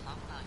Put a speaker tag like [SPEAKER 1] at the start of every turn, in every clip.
[SPEAKER 1] 3番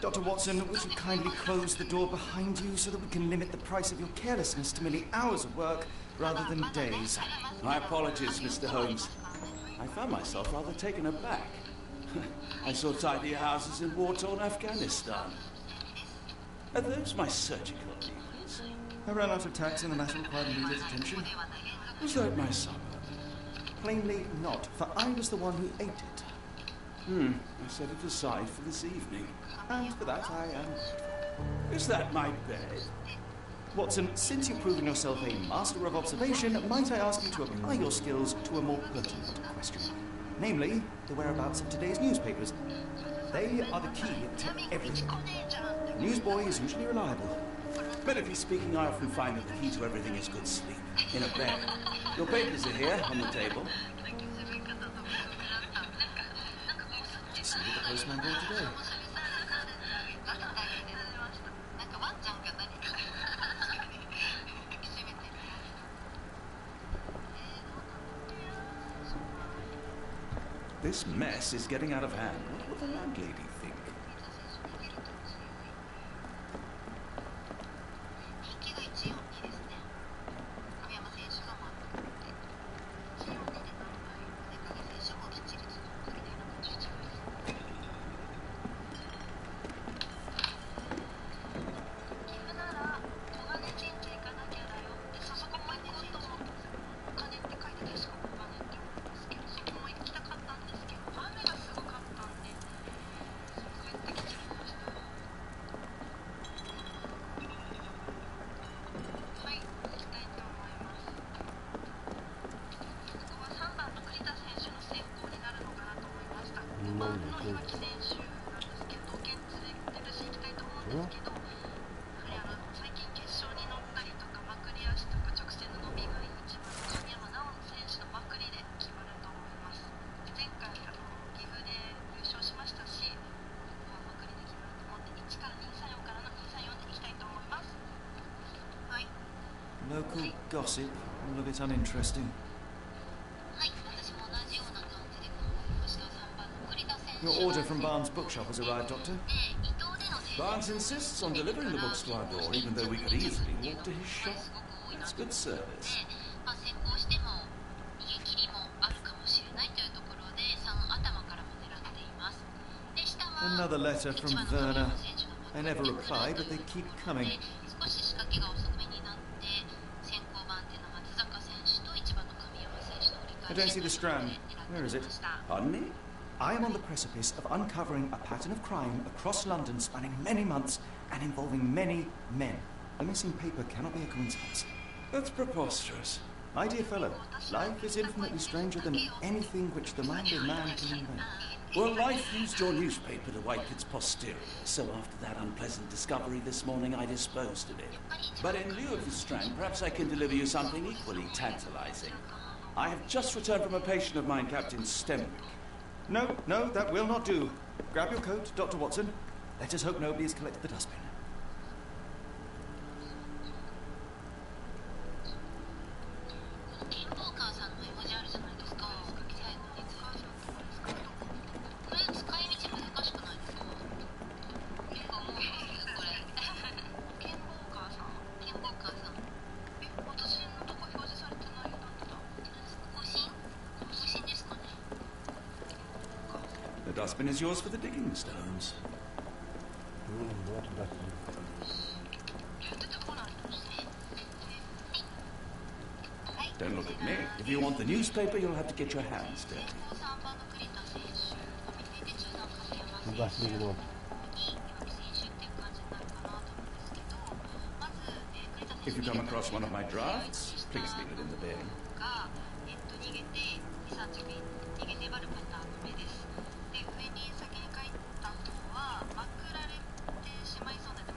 [SPEAKER 1] Dr. Watson, would you kindly close the door behind you so that we can limit the price of your carelessness to merely hours of work rather than days?
[SPEAKER 2] My apologies, Mr. Holmes. I found myself rather taken aback. I saw tidy houses in war-torn Afghanistan. Are those my surgical needles?
[SPEAKER 1] I ran out of tacks and the matter required immediate attention.
[SPEAKER 2] Was that my supper?
[SPEAKER 1] Plainly not, for I was the one who ate it.
[SPEAKER 2] I set it aside for this evening.
[SPEAKER 1] And for that I am...
[SPEAKER 2] Is that my bed?
[SPEAKER 1] Watson, since you've proven yourself a master of observation, might I ask you to apply your skills to a more pertinent question? Namely, the whereabouts of today's newspapers. They are the key to everything. A newsboy is usually reliable.
[SPEAKER 2] Medically speaking, I often find that the key to everything is good sleep. In a bed. Your papers are here, on the table.
[SPEAKER 1] See what the postman brought today.
[SPEAKER 2] This mess is getting out of hand. What will the landlady think?
[SPEAKER 1] Local gossip, all of it uninteresting. Your order from Barnes' bookshop has arrived, Doctor.
[SPEAKER 2] Barnes insists on delivering the books to our door, even though we could easily walk to his shop. It's good service.
[SPEAKER 1] Another letter from Werner. I never reply, but they keep coming. I don't see the strand. Where is it?
[SPEAKER 2] Pardon me?
[SPEAKER 1] I am on the precipice of uncovering a pattern of crime across London spanning many months and involving many men. A missing paper cannot be a coincidence.
[SPEAKER 2] That's preposterous.
[SPEAKER 1] My dear fellow, life is infinitely stranger than anything which the mind of man can invent.
[SPEAKER 2] Well, life used your newspaper to wipe its posterior, so after that unpleasant discovery this morning, I disposed of it. But in lieu of the strand, perhaps I can deliver you something equally tantalizing. I have just returned from a patient of mine, Captain Stemwick.
[SPEAKER 1] No, that will not do. Grab your coat, Dr. Watson. Let us hope nobody has collected the dustbin.
[SPEAKER 2] The dustbin is yours for the digging, Mr. Holmes. Don't look at me. If you want the newspaper, you'll have to get your hands dirty.
[SPEAKER 3] 昔的な
[SPEAKER 2] If you come across one of my drafts, please leave it in the bin.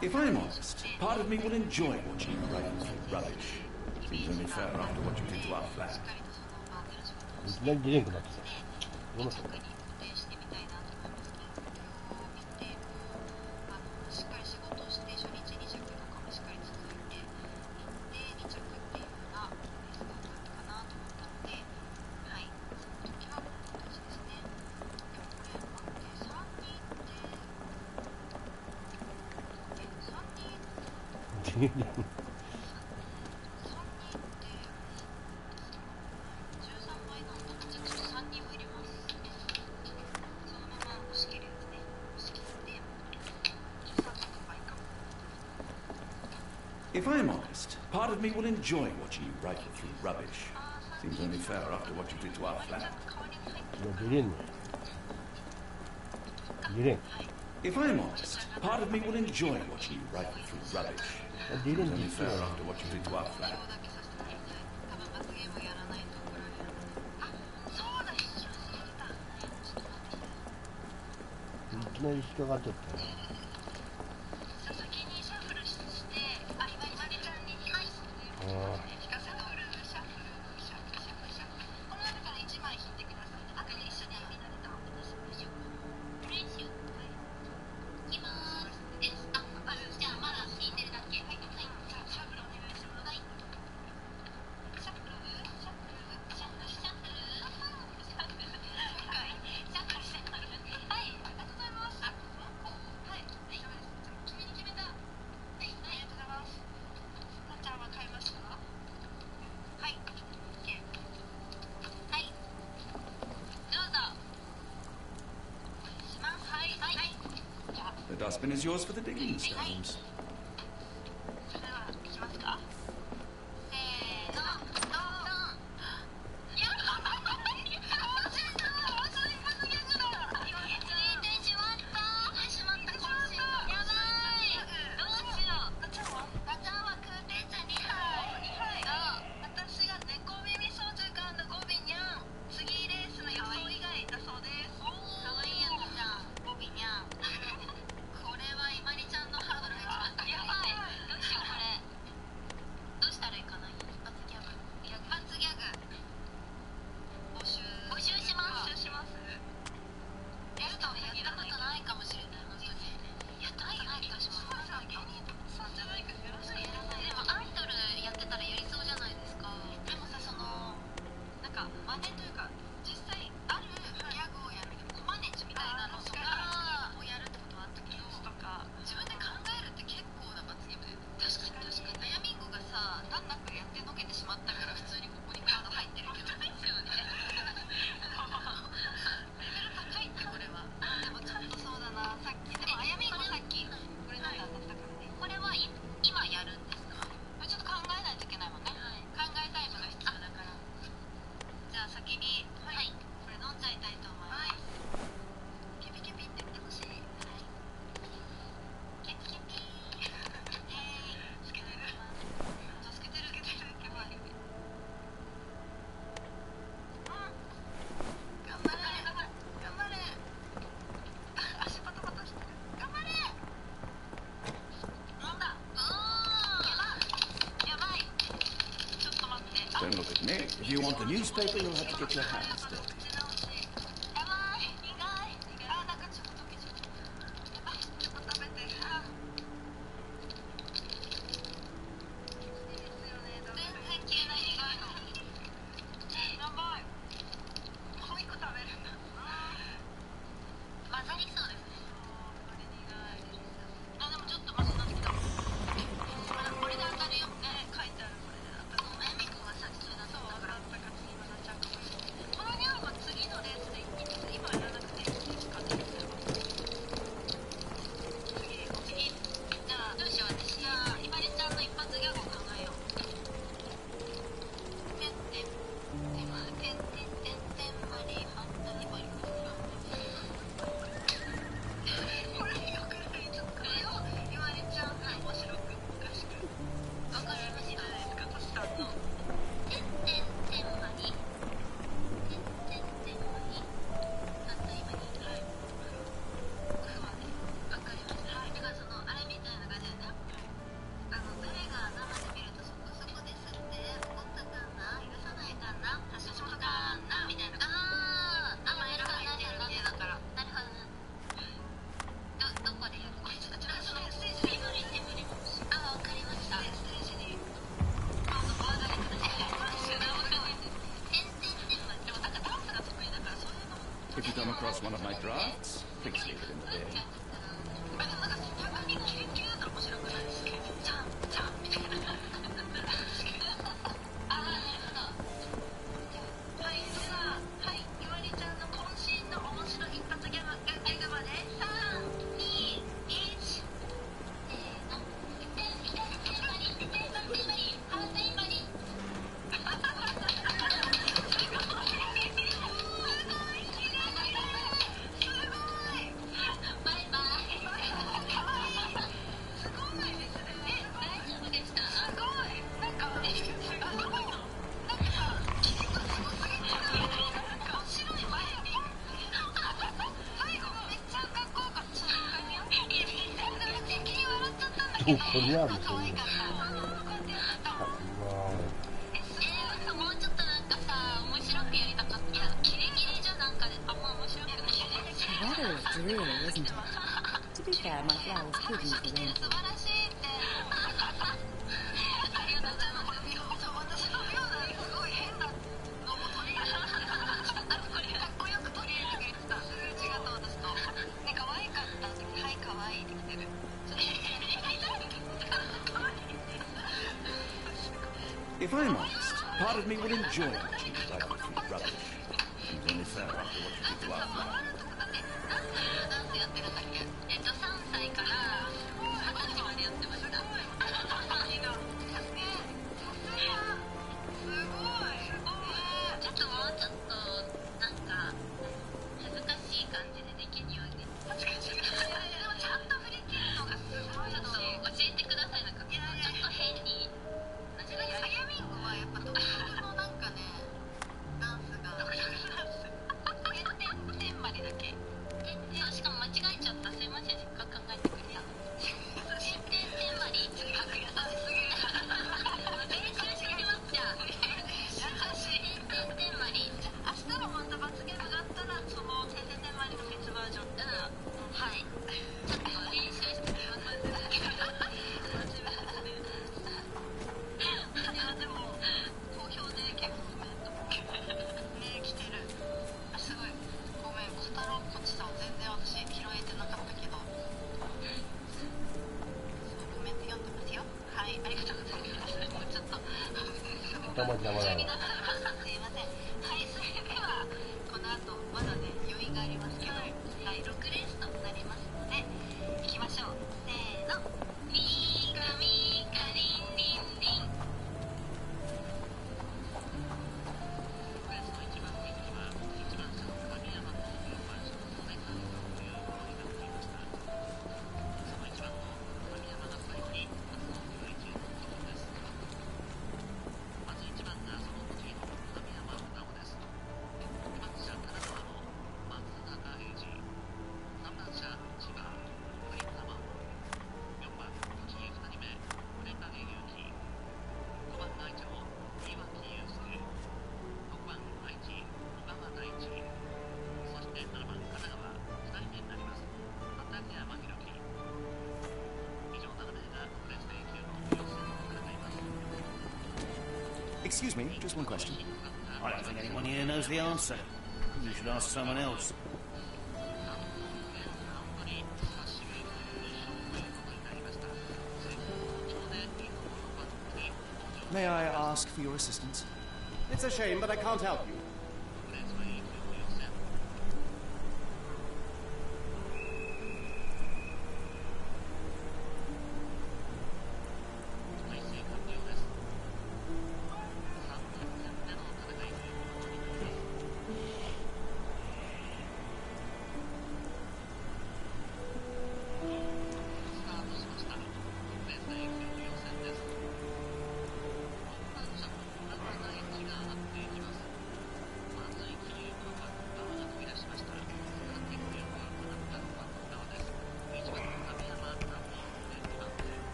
[SPEAKER 2] If I'm honest, part of me will enjoy watching you write through rubbish. Seems only fair after what you did to our flat.
[SPEAKER 3] いきなり出れんくなってさどうなったの
[SPEAKER 2] If I'm honest, part of me will enjoy watching you rifle through rubbish. Seems only fair after what you did to our flat.
[SPEAKER 3] 出れんの出れん
[SPEAKER 2] If I'm honest, part of me will enjoy watching you rifle through rubbish.
[SPEAKER 3] 出れ
[SPEAKER 2] Seems
[SPEAKER 3] ん
[SPEAKER 2] only
[SPEAKER 3] 実
[SPEAKER 2] fair
[SPEAKER 3] は
[SPEAKER 2] after what you did to our flat.
[SPEAKER 3] いきなり引っかかっちゃったよ
[SPEAKER 2] The dustbin is yours for the digging stones. 'Don't look at me. If you want the newspaper, you'll have to get your hands dirty.
[SPEAKER 4] この匂いが
[SPEAKER 2] you come across one of my drafts, please leave it in the bin.
[SPEAKER 3] ここにあるそういうの。
[SPEAKER 4] もうちょっとなんかさ、面白くやりたかった。いや、キレキレじゃなんかであんま面白くない。
[SPEAKER 5] The weather is dreary, isn't it? To be fair, my flower was pretty for rain.
[SPEAKER 4] 素晴らしいって。ありがとうございます。私のようなすごい変なのも取り入れた。あとこれかっこよく取り入れてくれてた。数字がと私と。ね、可愛かった時に、はい、可愛いって来てる。
[SPEAKER 2] If I'm honest, part of me would enjoy watching you write a few rubbish. It's only fair after what you did to our flower.
[SPEAKER 4] ダンスやってるんだっけ？3歳から8時までやってました。すごい。ちょっともうちょっとなんか恥ずかしい感じでできるように。恥ずかしい。でもちゃんと振り切るのがすごい。ちょっと教えてください。なんかちょっと変に。あやみんごはやっぱ独特のなんかねダンスが。てんまりだけ。しかも間違えちゃった。すいません、せっかく考えてくれた。てんまり。優しすぎる。練習してますじゃん。優しい。てんまり。明日もまた罰ゲームがあったらそのてんまりの別バージョンってはい。ちょっと練習してみます。でも好評で結構ね来てる。すごいごめん、小太郎こっちさん全然私拾えてなかったけどコメント読んでますよ。はい、ありがとうございます。もうちょっと
[SPEAKER 3] 頭邪魔だな。
[SPEAKER 4] すいません。はい、それではこの後まだね余韻がありますけど、第6レースとなりますのでいきましょう。せーの、ミカミカリンリンリン。
[SPEAKER 1] Excuse me, just one question.
[SPEAKER 6] I don't think anyone here knows the answer. You should ask someone else.
[SPEAKER 1] May I ask for your assistance?
[SPEAKER 7] It's a shame, but I can't help you.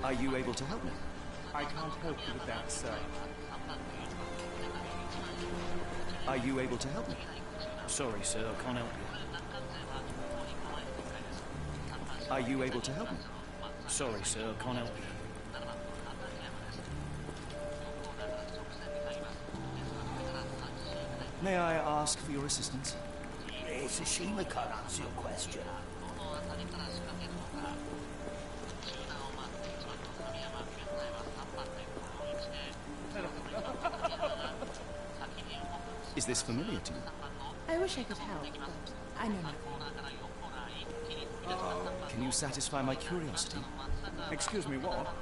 [SPEAKER 1] Are you able to help me?
[SPEAKER 7] I can't help you with that, sir.
[SPEAKER 1] Are you able to help me?
[SPEAKER 6] Sorry, sir, I can't help you.
[SPEAKER 1] Are you able to help me?
[SPEAKER 6] Sorry, sir, I can't help you.
[SPEAKER 1] May I ask for your assistance?
[SPEAKER 6] Tsushima can't answer your question.
[SPEAKER 1] Is this familiar to you?
[SPEAKER 5] I wish I could help, but I know nothing.
[SPEAKER 1] Can you satisfy my curiosity?
[SPEAKER 7] Excuse me, what?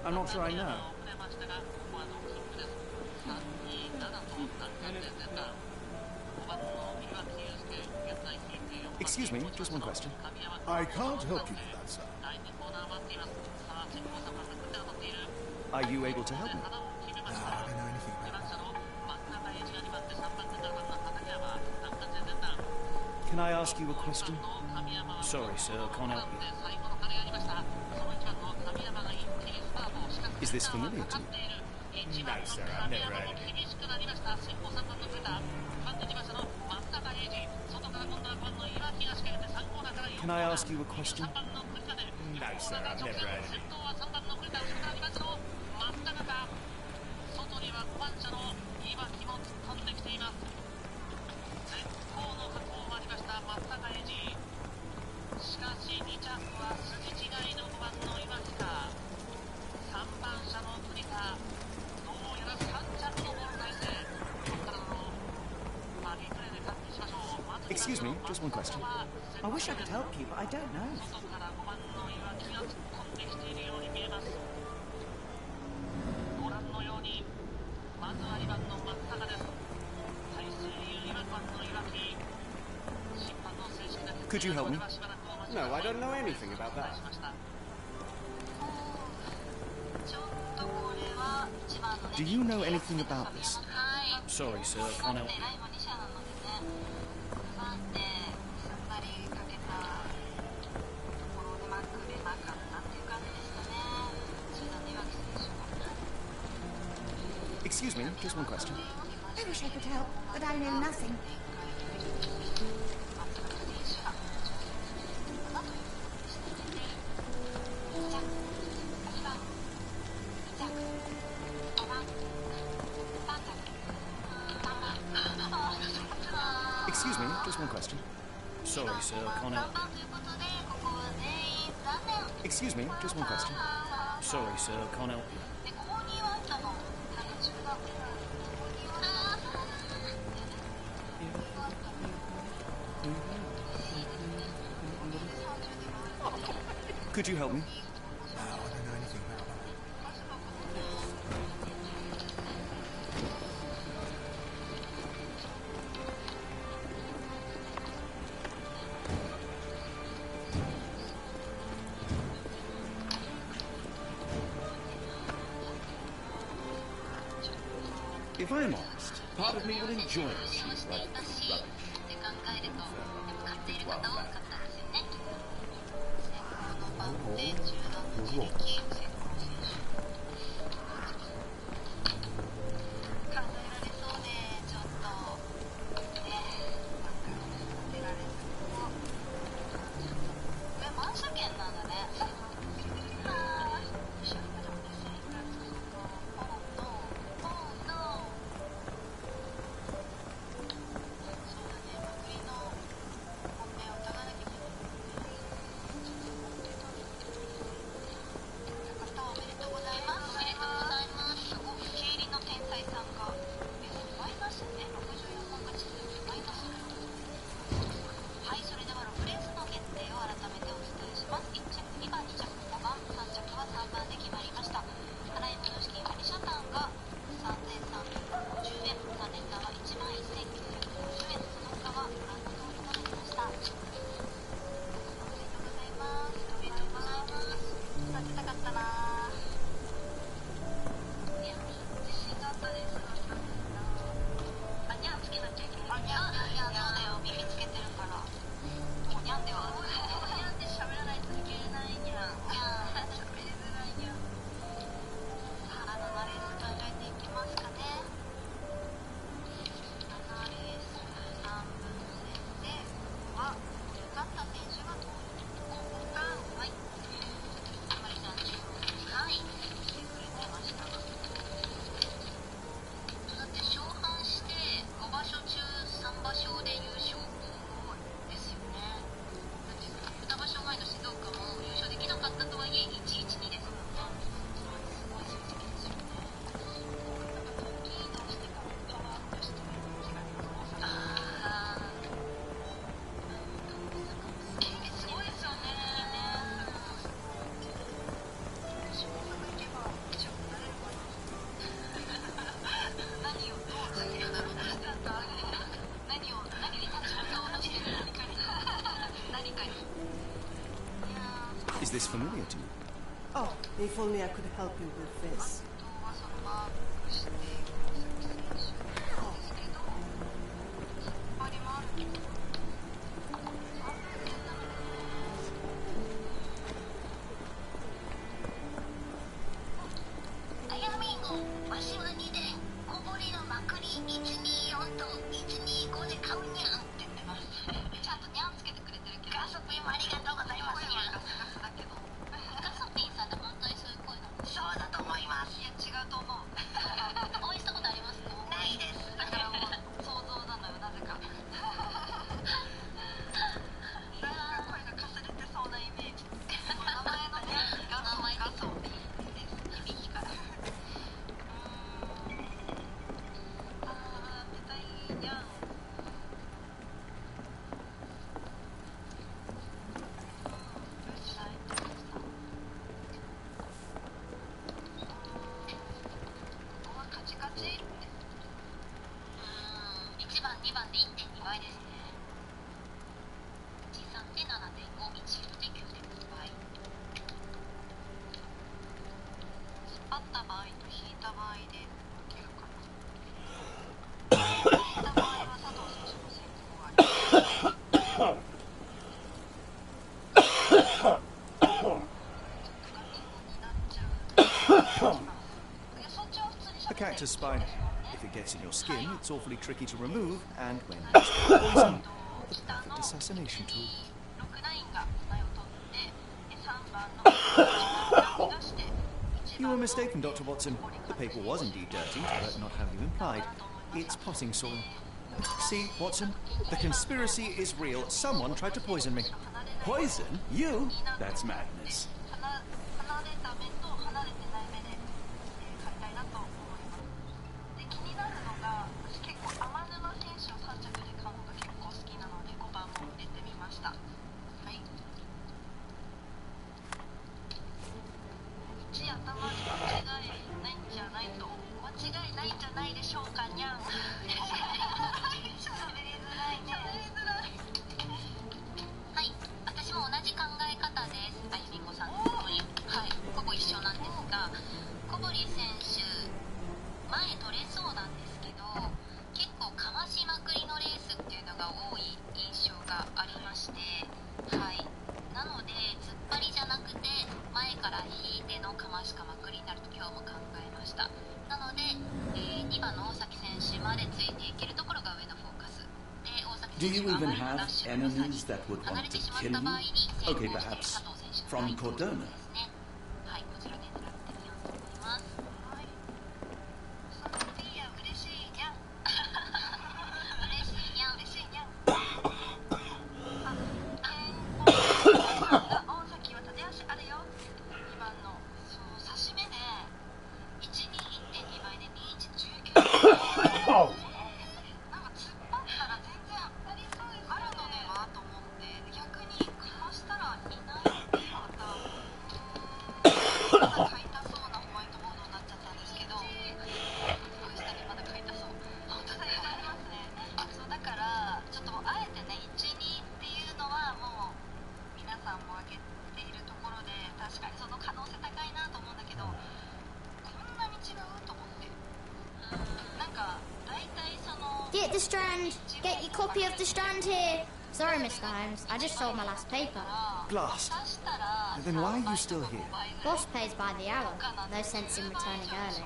[SPEAKER 7] I'm not sure I know.
[SPEAKER 1] Excuse me, just one question.
[SPEAKER 8] I can't help you with that, sir.
[SPEAKER 1] Are you able to help me?
[SPEAKER 8] I don't know anything about that.
[SPEAKER 1] Can I ask you a question?
[SPEAKER 6] Sorry, sir, I can't help you.
[SPEAKER 1] Is this familiar to you?
[SPEAKER 8] No, sir, I've never heard of it.
[SPEAKER 1] Can I ask you a question?
[SPEAKER 8] No, sir, I've never heard of it.
[SPEAKER 1] Excuse me, just one question.
[SPEAKER 5] I wish I could help you, but I don't know.
[SPEAKER 1] Could you help me?
[SPEAKER 7] No, I don't know anything about that.
[SPEAKER 1] Do you know anything about this?
[SPEAKER 6] Sorry, sir, I can't help you.
[SPEAKER 1] Excuse me, just one question.
[SPEAKER 5] I wish I could help, but I know nothing.
[SPEAKER 1] Excuse me, just one question.
[SPEAKER 6] Sorry, sir, I can't help you.
[SPEAKER 1] Excuse me, just one question.
[SPEAKER 6] Sorry, sir, I can't help you.
[SPEAKER 1] Could you help me?
[SPEAKER 8] No, I don't know anything about that.
[SPEAKER 2] If I'm honest, part of me will enjoy a machine like this rubbish.
[SPEAKER 1] familiar to you.
[SPEAKER 9] Oh, if only I could help you with this.
[SPEAKER 1] The cactus spine. If it gets in your skin, it's awfully tricky to remove, and when used for poison, the perfect assassination tool. You were mistaken, Dr. Watson. The paper was indeed dirty, but not how you implied. It's potting soil. See, Watson, the conspiracy is real. Someone tried to poison me.
[SPEAKER 2] Poison? You? That's madness. Do you even have enemies that would want to kill you? Okay, perhaps from Cordona.
[SPEAKER 10] Get the Strand! Get your copy of the Strand here! Sorry, Mr. Holmes, I just sold my last paper.
[SPEAKER 1] Blast. Then why are you still here?
[SPEAKER 10] Boss pays by the hour. No sense in returning early.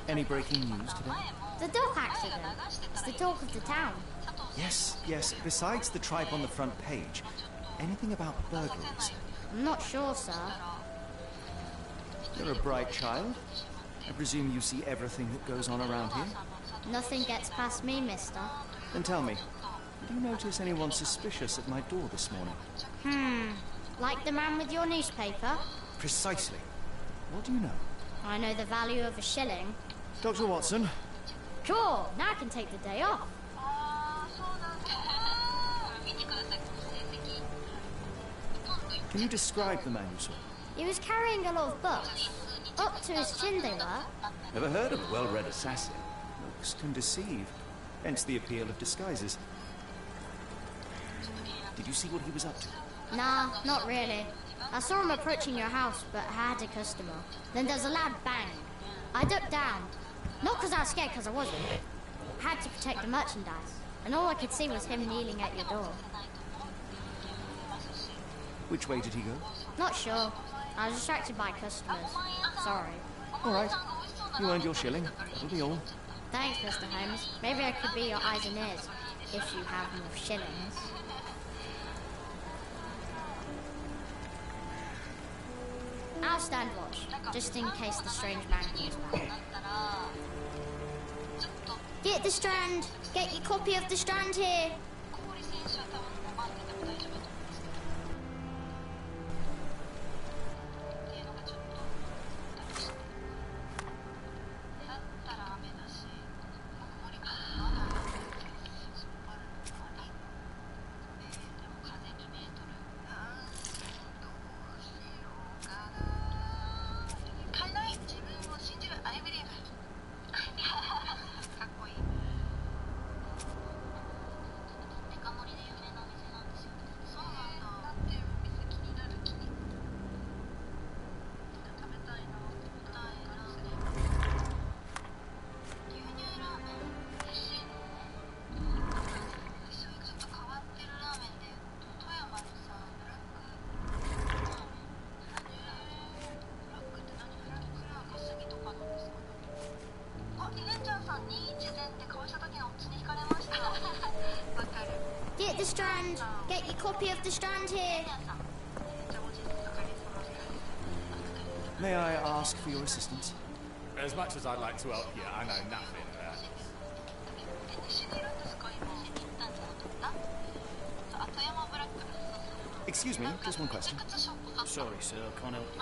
[SPEAKER 1] Any breaking news today?
[SPEAKER 10] The dog accident. It's the talk of the town.
[SPEAKER 1] Yes. Besides the tripe on the front page, anything about burglaries?
[SPEAKER 10] I'm not sure, sir.
[SPEAKER 1] You're a bright child. I presume you see everything that goes on around here?
[SPEAKER 10] Nothing gets past me, mister.
[SPEAKER 1] Then tell me, did you notice anyone suspicious at my door this morning?
[SPEAKER 10] Like the man with your newspaper?
[SPEAKER 1] Precisely. What do you know?
[SPEAKER 10] I know the value of a shilling.
[SPEAKER 1] Dr. Watson?
[SPEAKER 10] Sure, now I can take the day off.
[SPEAKER 1] Can you describe the man you saw?
[SPEAKER 10] He was carrying a lot of books. Up to his chin they were.
[SPEAKER 2] Never heard of a well-read assassin.
[SPEAKER 1] Looks can deceive. Hence the appeal of disguises. Did you see what he was up to?
[SPEAKER 10] Nah, not really. I saw him approaching your house, but I had a customer. Then there's a loud bang. I ducked down. Not because I was scared, because I wasn't. I had to protect the merchandise. And all I could see was him kneeling at your door.
[SPEAKER 1] Which way did he go?
[SPEAKER 10] Not sure. I was distracted by customers. Sorry.
[SPEAKER 1] All right. You earned your shilling. That'll be all.
[SPEAKER 10] Thanks, Mr. Holmes. Maybe I could be your eyes and ears, if you have more shillings. I'll stand watch, just in case the strange man comes back. Get the Strand! Get your copy of the Strand here! Get the Strand! Get your copy of the Strand here!
[SPEAKER 1] May I ask for your assistance?
[SPEAKER 8] As much as I'd like to help you, I know nothing.
[SPEAKER 1] Excuse me, just one question.
[SPEAKER 6] Sorry, sir, I can't help you.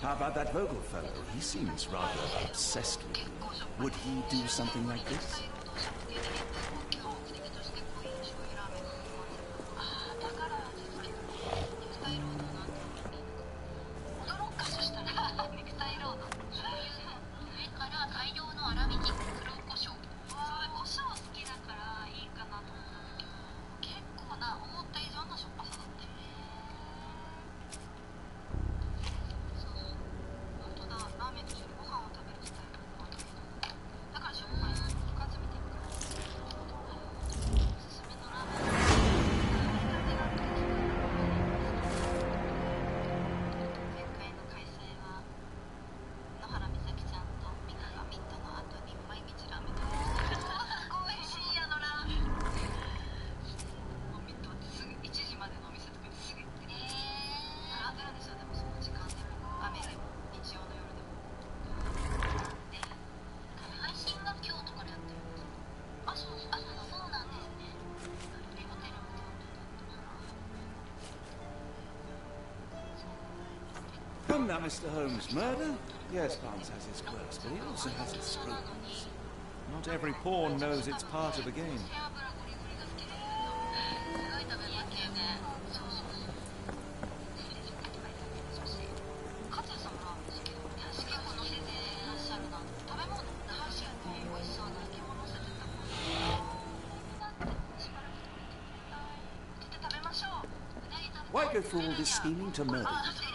[SPEAKER 2] How about that Vogel fellow? He seems rather obsessed with you. Would he do something like this? Come now, Mr. Holmes. Murder? Yes, Barnes has his quirks, but he also has his scruples.
[SPEAKER 1] Not every pawn knows it's part of the game.
[SPEAKER 2] Why go through all this scheming to murder?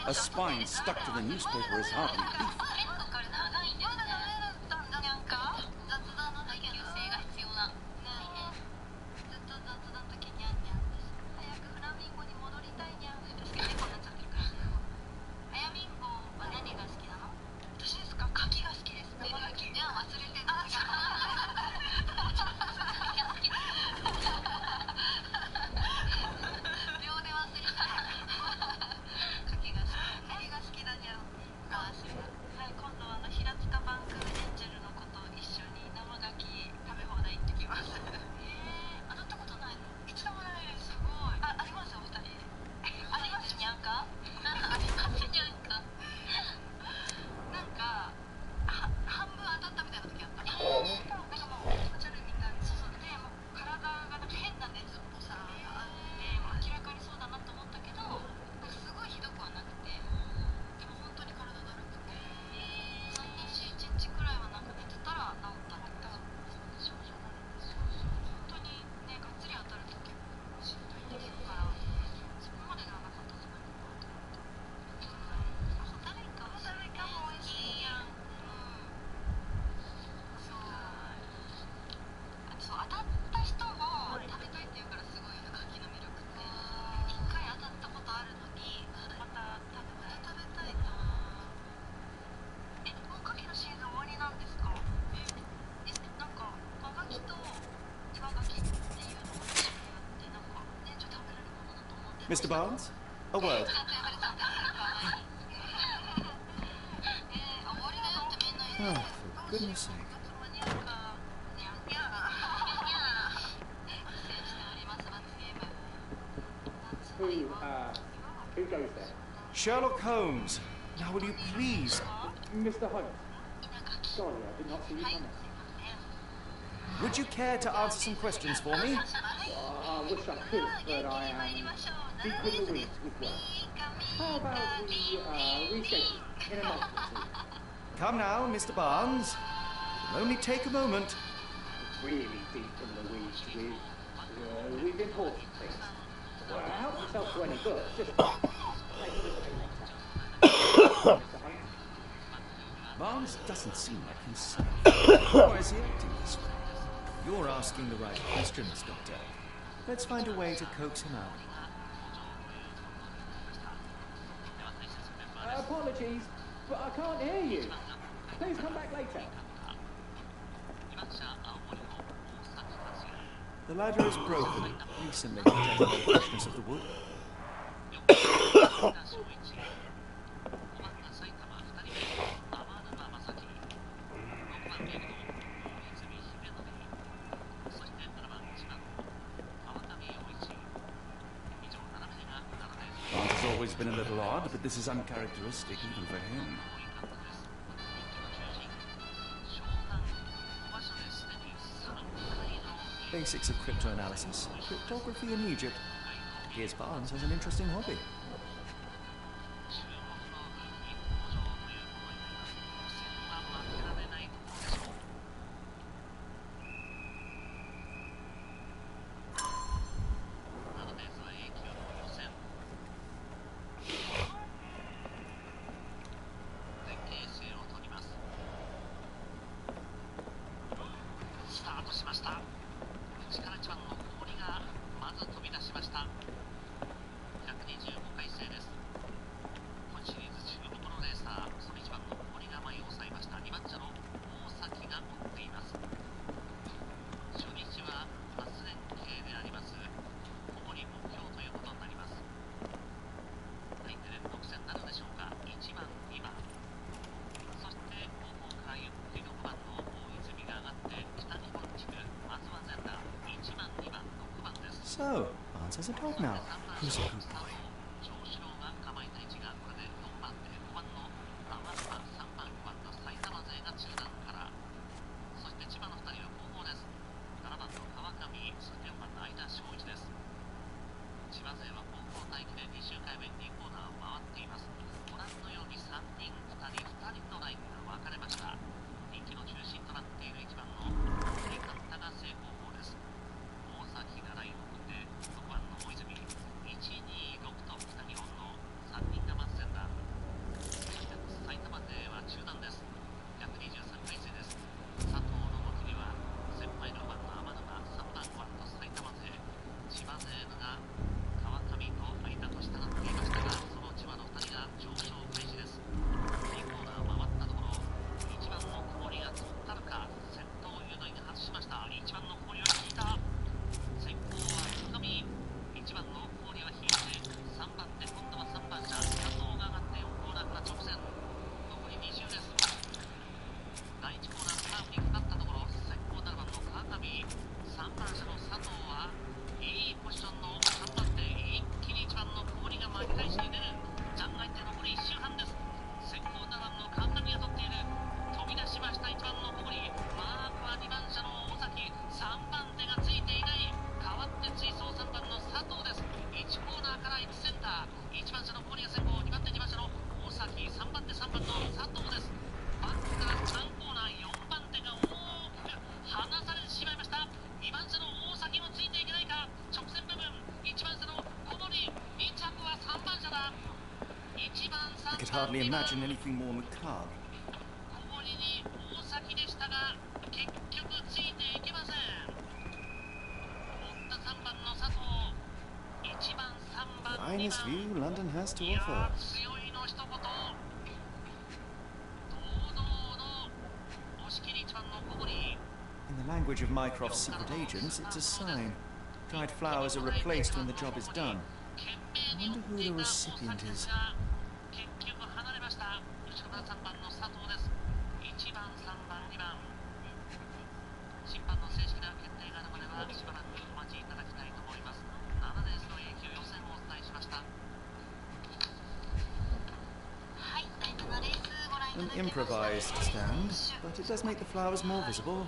[SPEAKER 2] A spine stuck to the newspaper is hardly beef.
[SPEAKER 1] Mr. Barnes, a word. Oh, for goodness sake.
[SPEAKER 11] Who goes there?
[SPEAKER 1] Sherlock Holmes. Now will you please...
[SPEAKER 11] Mr. Holmes. Sorry, I did not see you coming.
[SPEAKER 1] Would you care to answer some questions for me?
[SPEAKER 11] I wish I could, but I am deep in the weeds with work. How about we reschedule in a month or two?
[SPEAKER 1] Come now, Mr. Barnes. It'll only take a moment.
[SPEAKER 11] Really deep in the weeds with important things. Well, help yourself to any books. Just
[SPEAKER 1] Barnes doesn't seem like himself. Why is he acting this way? You're asking the right questions, Doctor. Let's find a way to coax him out.
[SPEAKER 11] Apologies, but I can't hear you. Please come back later.
[SPEAKER 1] The ladder is broken, recently detected the freshness of the wood.
[SPEAKER 2] Barnes has always been a little odd, but this is uncharacteristic even for him.
[SPEAKER 1] Basics of cryptoanalysis, cryptography in Egypt. Here's Barnes has an interesting hobby. So, Barnes has a dog now. Who's a good boy? I could hardly imagine anything more macabre. Finest view London has to offer. In the language of Mycroft's secret agents, it's a sign. Dried flowers are replaced when the job is done. wonder who the recipient is.
[SPEAKER 12] 結局離れました。後ろから3番の佐藤です。1番、3番、2番。審判の正式な決定があるまではしばらくお待ちいただきたいと思います。7レースの A 級予選をお伝えしました。
[SPEAKER 1] An improvised stand, but it does make the flowers more visible.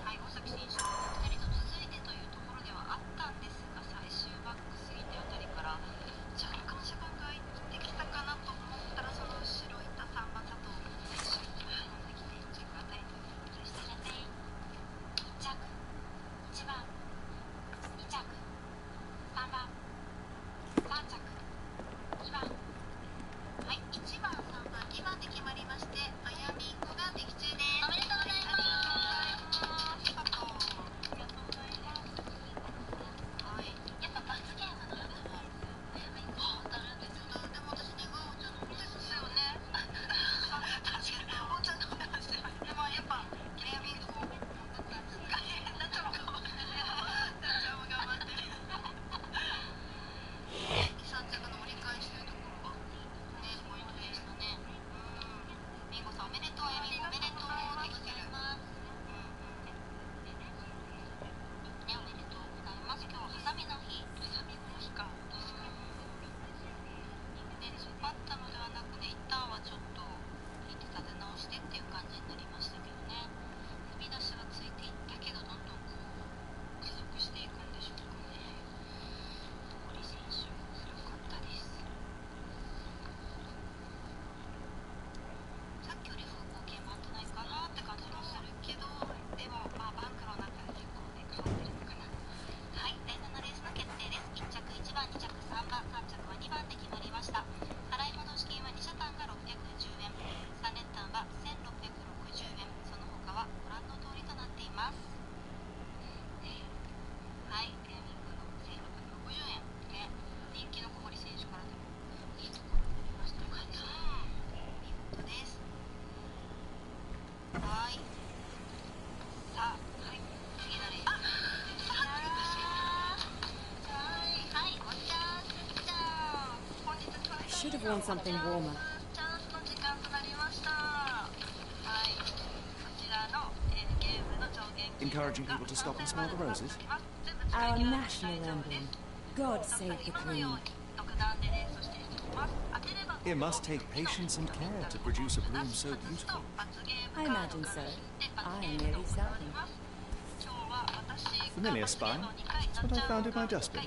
[SPEAKER 5] Should have worn something warmer.
[SPEAKER 1] Encouraging people to stop and smell the roses?
[SPEAKER 5] Our national emblem. God save the Queen.
[SPEAKER 1] It must take patience and care to produce a bloom so beautiful.
[SPEAKER 5] I imagine so. I nearly sell them.
[SPEAKER 1] Familiar spine. It's what I found in my dustbin.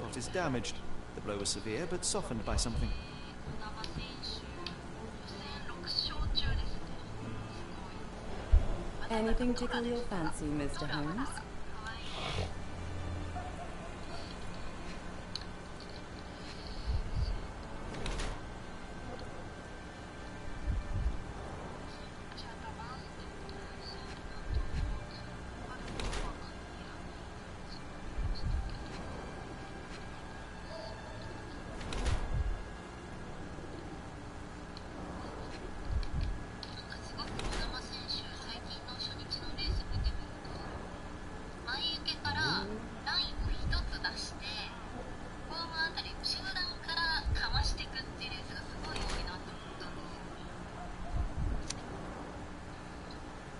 [SPEAKER 1] What is damaged? The blow was severe, but softened by something.
[SPEAKER 5] Anything tickle your fancy, Mr. Holmes?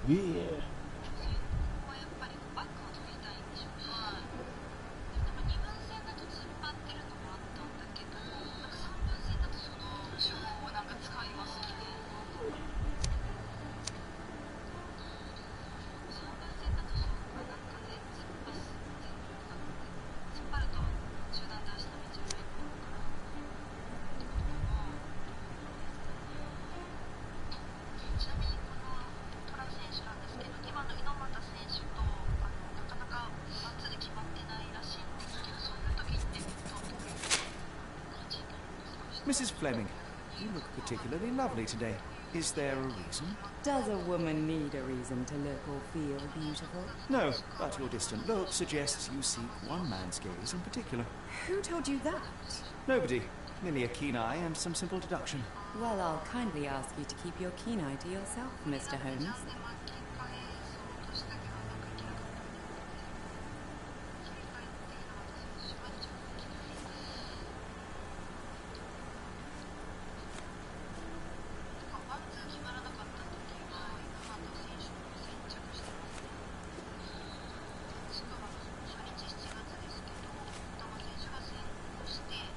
[SPEAKER 3] Yeah.
[SPEAKER 1] Mrs. Fleming, you look particularly lovely today. Is there a reason?
[SPEAKER 5] Does a woman need a reason to look or feel beautiful?
[SPEAKER 1] No, but your distant look suggests you seek one man's gaze in particular.
[SPEAKER 5] Who told you that?
[SPEAKER 1] Nobody. Merely a keen eye and some simple deduction.
[SPEAKER 5] Well, I'll kindly ask you to keep your keen eye to yourself, Mr. Holmes.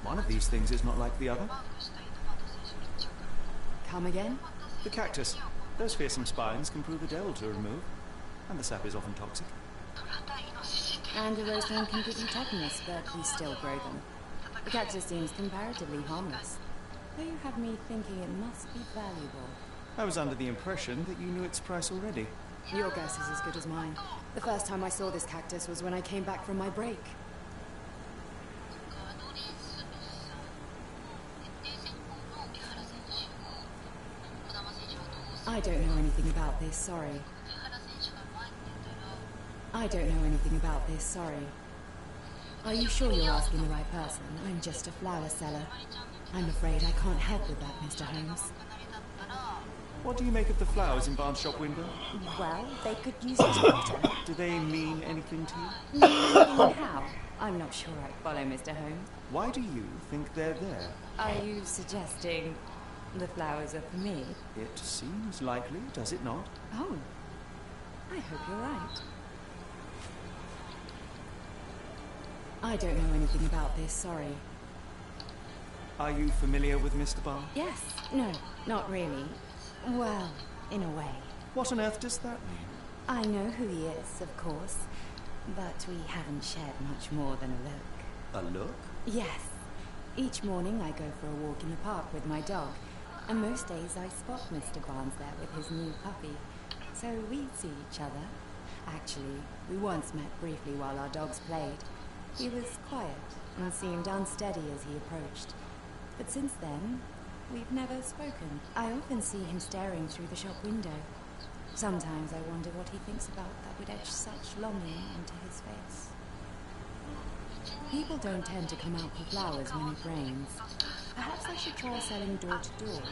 [SPEAKER 1] One of these things is not like the other.
[SPEAKER 5] Come again?
[SPEAKER 1] The cactus. Those fearsome spines can prove a devil to remove, and the sap is often toxic.
[SPEAKER 5] And a roseland can give you tetanus, but we still grow them. The cactus seems comparatively harmless, though you have me thinking it must be valuable.
[SPEAKER 1] I was under the impression that you knew its price already.
[SPEAKER 5] Your guess is as good as mine. The first time I saw this cactus was when I came back from my break. I don't know anything about this, sorry. I don't know anything about this, sorry. Are you sure you're asking the right person? I'm just a flower seller. I'm afraid I can't help with that, Mr. Holmes.
[SPEAKER 1] What do you make of the flowers in Barnes' shop window?
[SPEAKER 5] Well, they could use a doctor.
[SPEAKER 1] Do they mean anything to you?
[SPEAKER 5] Mean how? I'm not sure I follow, Mr. Holmes.
[SPEAKER 1] Why do you think they're there?
[SPEAKER 5] Are you suggesting the flowers are for me?
[SPEAKER 1] It seems likely, does it not?
[SPEAKER 5] Oh, I hope you're right. I don't know anything about this, sorry.
[SPEAKER 1] Are you familiar with Mr. Barnes?
[SPEAKER 5] Yes. No, not really. Well, in a way.
[SPEAKER 1] What on earth does that mean?
[SPEAKER 5] I know who he is, of course, but we haven't shared much more than a look.
[SPEAKER 1] A look?
[SPEAKER 5] Yes. Each morning I go for a walk in the park with my dog, and most days I spot Mr. Barnes there with his new puppy, so we see each other. Actually, we once met briefly while our dogs played. He was quiet and seemed unsteady as he approached, but since then, we've never spoken. I often see him staring through the shop window. Sometimes I wonder what he thinks about that would etch such longing into his face. People don't tend to come out for flowers when it rains. Perhaps I should try selling door to door.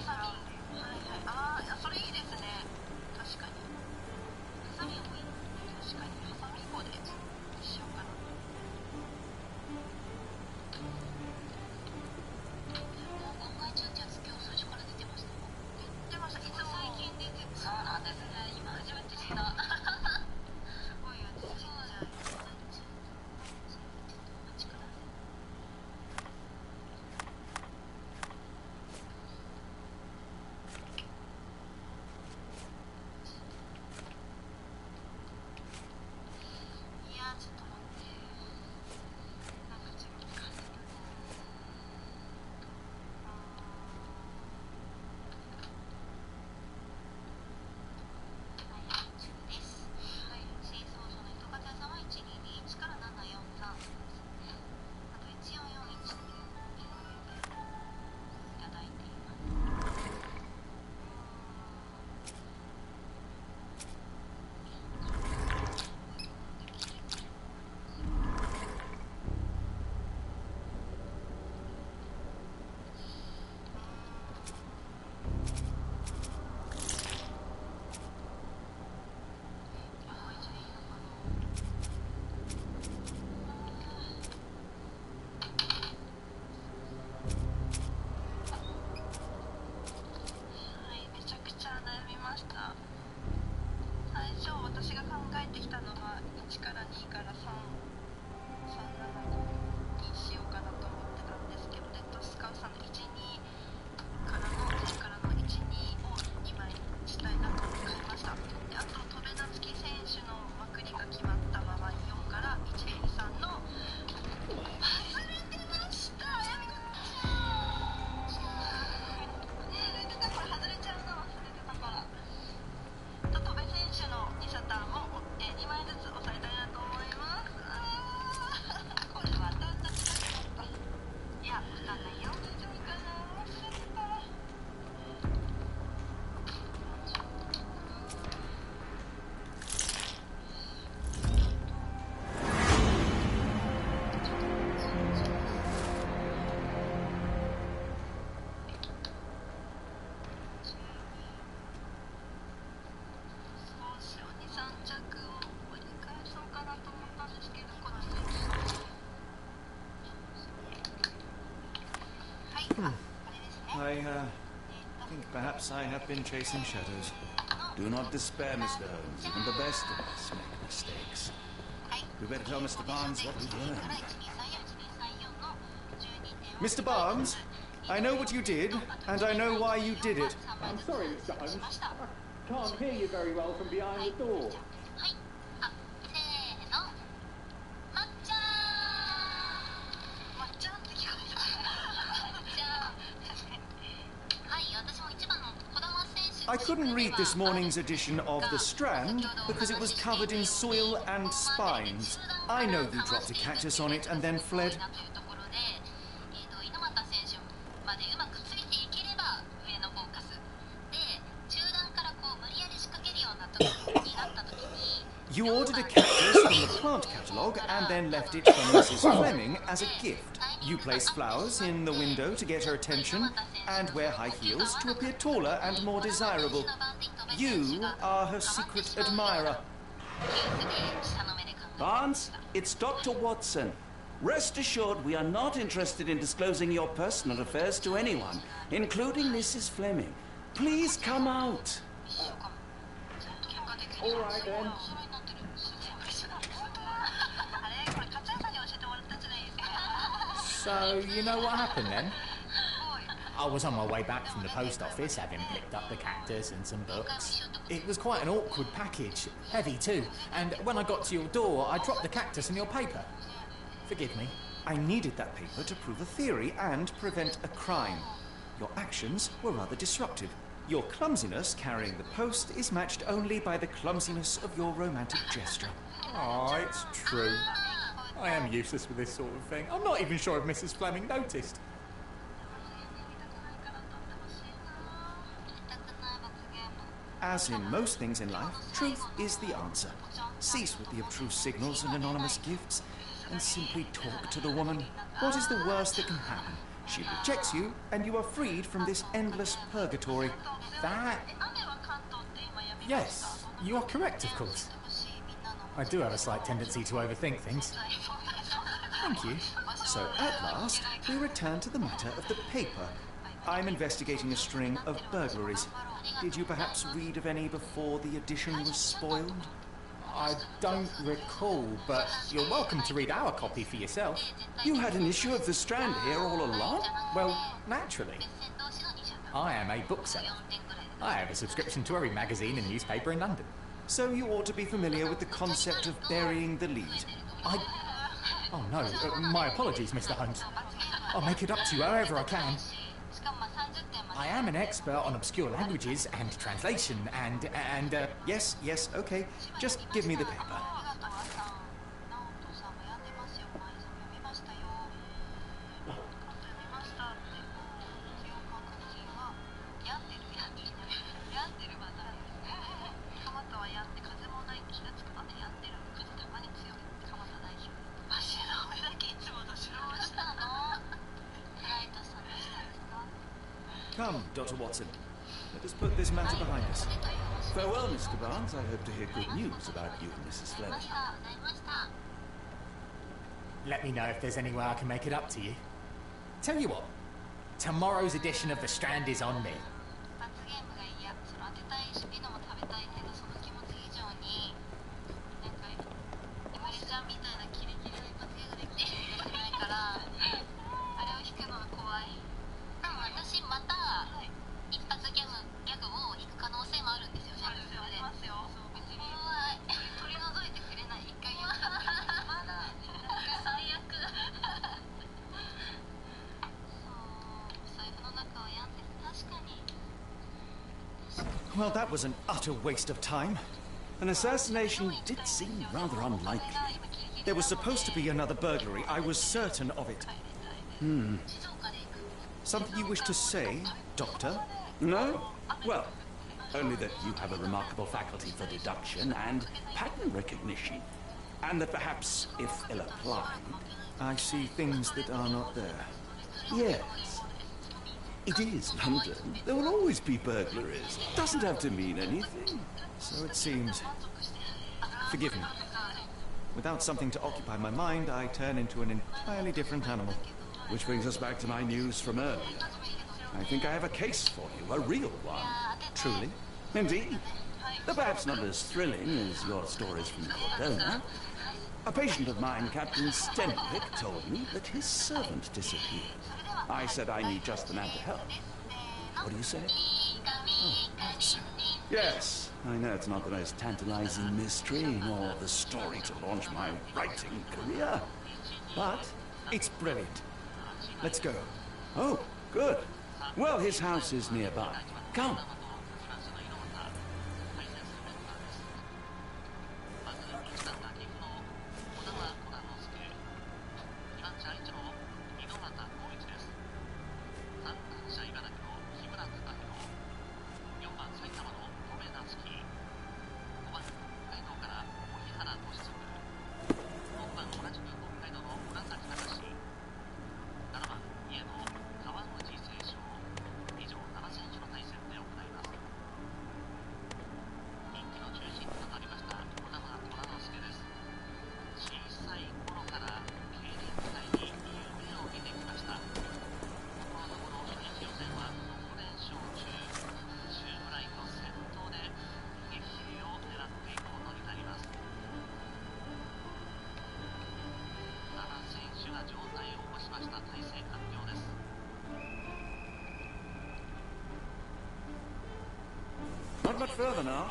[SPEAKER 1] I think perhaps I have been chasing shadows.
[SPEAKER 2] Do not despair, Mr. Holmes. Even the best of us make mistakes. We better tell Mr. Barnes what we've learned.
[SPEAKER 1] Mr. Barnes, I know what you did, and I know why you did it.
[SPEAKER 11] I'm sorry, Mr. Holmes. I can't hear you very well from behind the door.
[SPEAKER 1] I couldn't read this morning's edition of The Strand because it was covered in soil and spines. I know you dropped a cactus on it and then fled. You ordered a cactus from the plant catalogue and then left it for Mrs. Fleming as a gift. You place flowers in the window to get her attention and wear high heels to appear taller and more desirable. You are her secret admirer.
[SPEAKER 2] Barnes, it's Dr. Watson. Rest assured we are not interested in disclosing your personal affairs to anyone, including Mrs. Fleming. Please come out.
[SPEAKER 11] All right, then.
[SPEAKER 13] So, you know what happened then? I was on my way back from the post office, having picked up the cactus and some books. It was quite an awkward package, heavy too, and when I got to your door, I dropped the cactus and your paper. Forgive me.
[SPEAKER 1] I needed that paper to prove a theory and prevent a crime. Your actions were rather disruptive. Your clumsiness carrying the post is matched only by the clumsiness of your romantic gesture.
[SPEAKER 7] Oh, it's true. I am useless with this sort of thing. I'm not even sure if Mrs. Fleming noticed.
[SPEAKER 1] As in most things in life, truth is the answer. Cease with the obtruse signals and anonymous gifts, and simply talk to the woman. What is the worst that can happen? She rejects you, and you are freed from this endless purgatory.
[SPEAKER 13] That... Yes, you are correct, of course. I do have a slight tendency to overthink things. Thank you.
[SPEAKER 1] So, at last, we return to the matter of the paper. I'm investigating a string of burglaries. Did you perhaps read of any before the edition was spoiled?
[SPEAKER 13] I don't recall, but you're welcome to read our copy for yourself.
[SPEAKER 2] You had an issue of The Strand here all along?
[SPEAKER 13] Well, naturally. I am a bookseller. I have a subscription to every magazine and newspaper in London.
[SPEAKER 1] So you ought to be familiar with the concept of burying the lead.
[SPEAKER 13] Oh no, my apologies, Mr. Holmes. I'll make it up to you however I can. I am an expert on obscure languages and translation and
[SPEAKER 1] Yes, okay. Just give me the paper. Come, Dr. Watson. Let us put this matter behind us.
[SPEAKER 2] Farewell, Mr. Barnes. I hope to hear good news about you and Mrs. Fleming.
[SPEAKER 13] Let me know if there's any way I can make it up to you. Tell you what, tomorrow's edition of The Strand is on me.
[SPEAKER 1] Well, that was an utter waste of time.
[SPEAKER 2] An assassination did seem rather unlikely.
[SPEAKER 1] There was supposed to be another burglary. I was certain of it. Something you wish to say, Doctor?
[SPEAKER 2] No? Well, only that you have a remarkable faculty for deduction and pattern recognition. And that perhaps, if ill-applied...
[SPEAKER 1] I see things that are not there.
[SPEAKER 2] Yes. It is London. There will always be burglaries. Doesn't have to mean anything.
[SPEAKER 1] So it seems. Forgive me. Without something to occupy my mind, I turn into an entirely different animal.
[SPEAKER 2] Which brings us back to my news from earlier. I think I have a case for you, a real one.
[SPEAKER 1] Truly?
[SPEAKER 2] Indeed. Though perhaps not as thrilling as your stories from Cordona. A patient of mine, Captain Stenwick, told me that his servant disappeared. I said I need just the man to help. What do you say?
[SPEAKER 1] Oh, Watson.
[SPEAKER 2] Yes, I know it's not the most tantalizing mystery, nor the story to launch my writing career. But
[SPEAKER 1] it's brilliant. Let's go.
[SPEAKER 2] Oh, good. Well, his house is nearby. Come. Not much further now.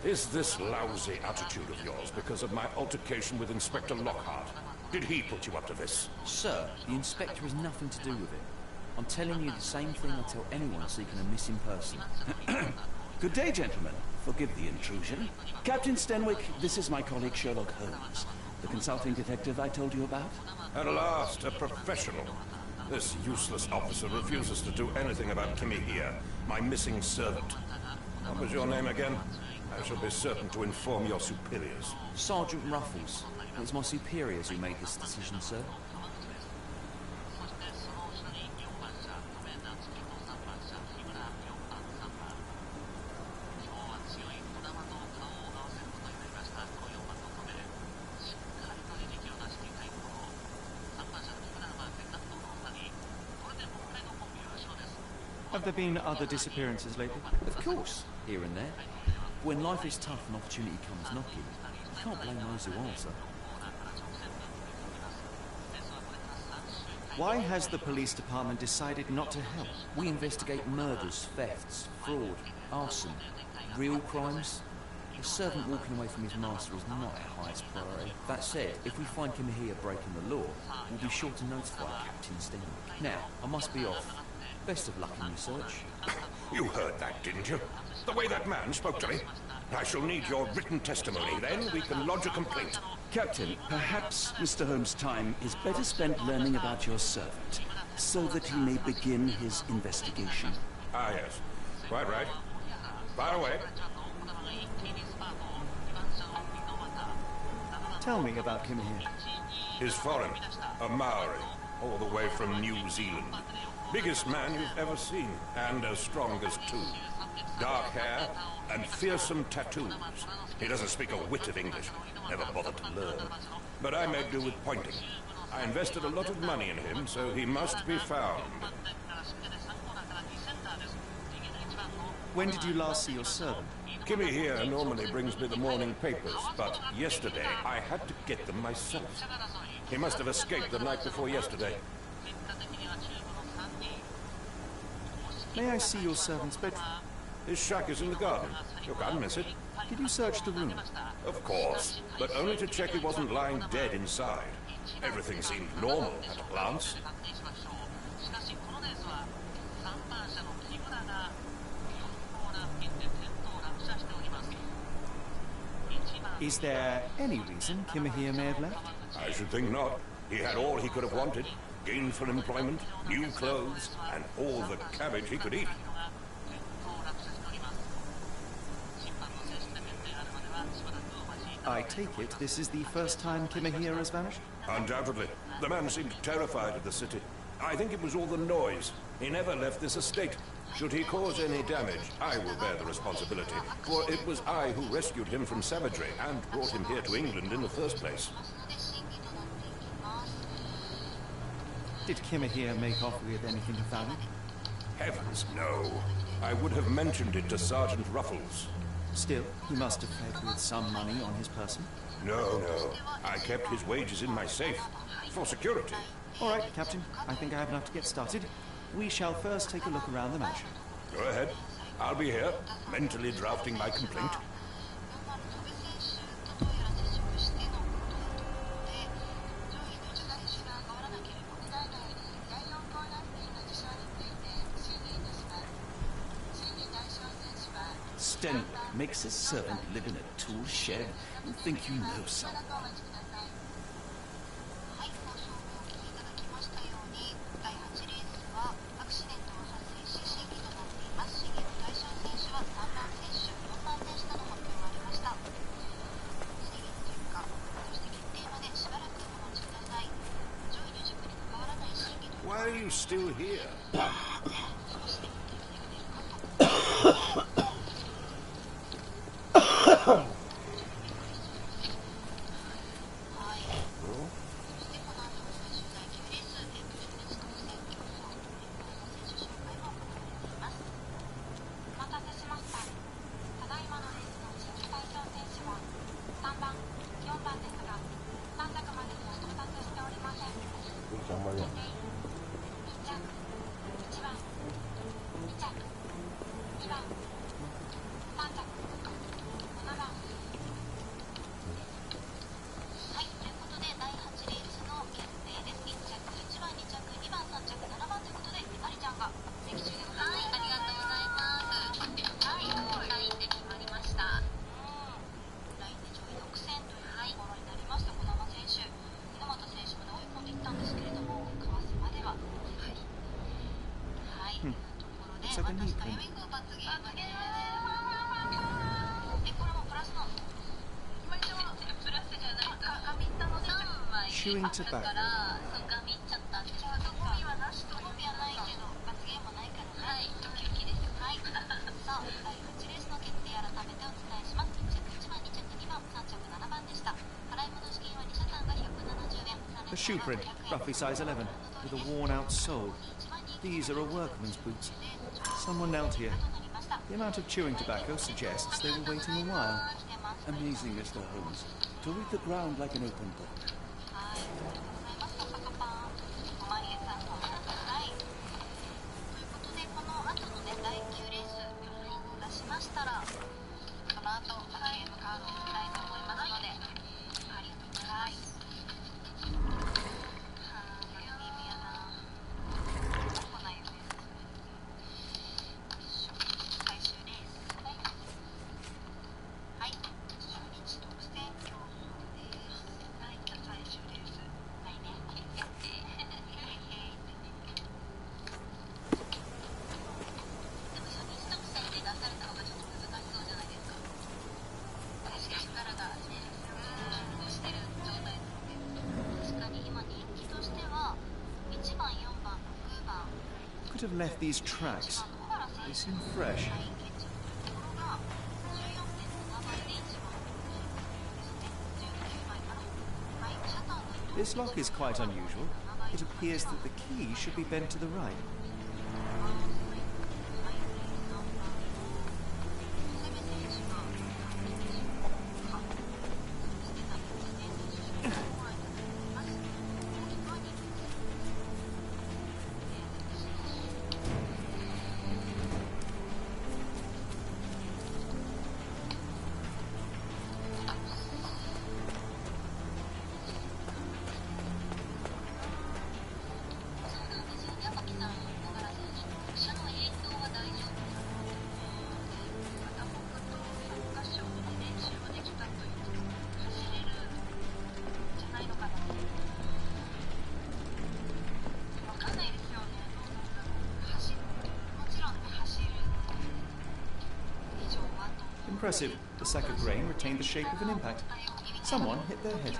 [SPEAKER 14] Is this lousy attitude of yours because of my altercation with Inspector Lockhart? Did he put you up to this?
[SPEAKER 15] Sir, the Inspector has nothing to do with it. I'm telling you the same thing I tell anyone seeking a missing person.
[SPEAKER 2] Good day, gentlemen. Forgive the intrusion. Captain Stenwick, this is my colleague Sherlock Holmes, the consulting detective I told you about.
[SPEAKER 14] At last, a professional. This useless officer refuses to do anything about Kimmy here, my missing servant. What was your name again? I shall be certain to inform your superiors.
[SPEAKER 15] Sergeant Ruffles. It's my superiors who made this decision, sir.
[SPEAKER 1] Have there been other disappearances lately?
[SPEAKER 15] Of course, here and there. When life is tough and opportunity comes knocking, you can't blame those who answer.
[SPEAKER 1] Why has the police department decided not to help?
[SPEAKER 15] We investigate murders, thefts, fraud, arson, real crimes. A servant walking away from his master is not our highest priority. That said, if we find Kimahia breaking the law, we'll be sure to notify Captain Stenwick. Now, I must be off. Best of luck in your search.
[SPEAKER 14] You heard that, didn't you? The way that man spoke to me. I shall need your written testimony. Then we can lodge a complaint.
[SPEAKER 2] Captain, perhaps Mr. Holmes' time is better spent learning about your servant, so that he may begin his investigation.
[SPEAKER 14] Ah, yes. Quite right. Fire away.
[SPEAKER 1] Tell me about Kimahia.
[SPEAKER 14] He's foreign. A Maori. All the way from New Zealand. Biggest man you've ever seen, and as strong as two. Dark hair and fearsome tattoos. He doesn't speak a whit of English, never bothered to learn. But I made do with pointing. I invested a lot of money in him, so he must be found.
[SPEAKER 1] When did you last see your servant?
[SPEAKER 14] Kimmy here normally brings me the morning papers, but yesterday I had to get them myself. He must have escaped the night before yesterday.
[SPEAKER 1] May I see your servant's bedroom?
[SPEAKER 14] His shack is in the garden. You can't miss it.
[SPEAKER 1] Did you search the room?
[SPEAKER 14] Of course, but only to check he wasn't lying dead inside. Everything seemed normal at a glance.
[SPEAKER 1] Is there any reason Kimahia may have left?
[SPEAKER 14] I should think not. He had all he could have wanted. Gainful employment, new clothes, and all the cabbage he could eat.
[SPEAKER 1] I take it this is the first time Kimahia has vanished?
[SPEAKER 14] Undoubtedly. The man seemed terrified of the city. I think it was all the noise. He never left this estate. Should he cause any damage, I will bear the responsibility, for it was I who rescued him from savagery and brought him here to England in the first place.
[SPEAKER 1] Did Kimmer here make off with anything of value?
[SPEAKER 14] Heavens, no. I would have mentioned it to Sergeant Ruffles.
[SPEAKER 1] Still, he must have fled with some money on his person.
[SPEAKER 14] No. I kept his wages in my safe. For security.
[SPEAKER 1] All right, Captain. I think I have enough to get started. We shall first take a look around the mansion.
[SPEAKER 14] Go ahead. I'll be here, mentally drafting my complaint.
[SPEAKER 2] Stenwick makes a servant live in a tool shed. You think you know something?
[SPEAKER 14] Why are you still here?
[SPEAKER 1] Looks like a neat print. Chewing tobacco. A shoe print, roughly size 11, with a worn-out sole. These are a workman's boots. Someone knelt here. The amount of chewing tobacco suggests they were waiting a while.
[SPEAKER 2] Amazing, Mr. Holmes. To read the ground like an open book.
[SPEAKER 1] Could have left these tracks. They seem fresh. This lock is quite unusual. It appears that the key should be bent to the right. Impressive. The sack of grain retained the shape of an impact. Someone hit their head.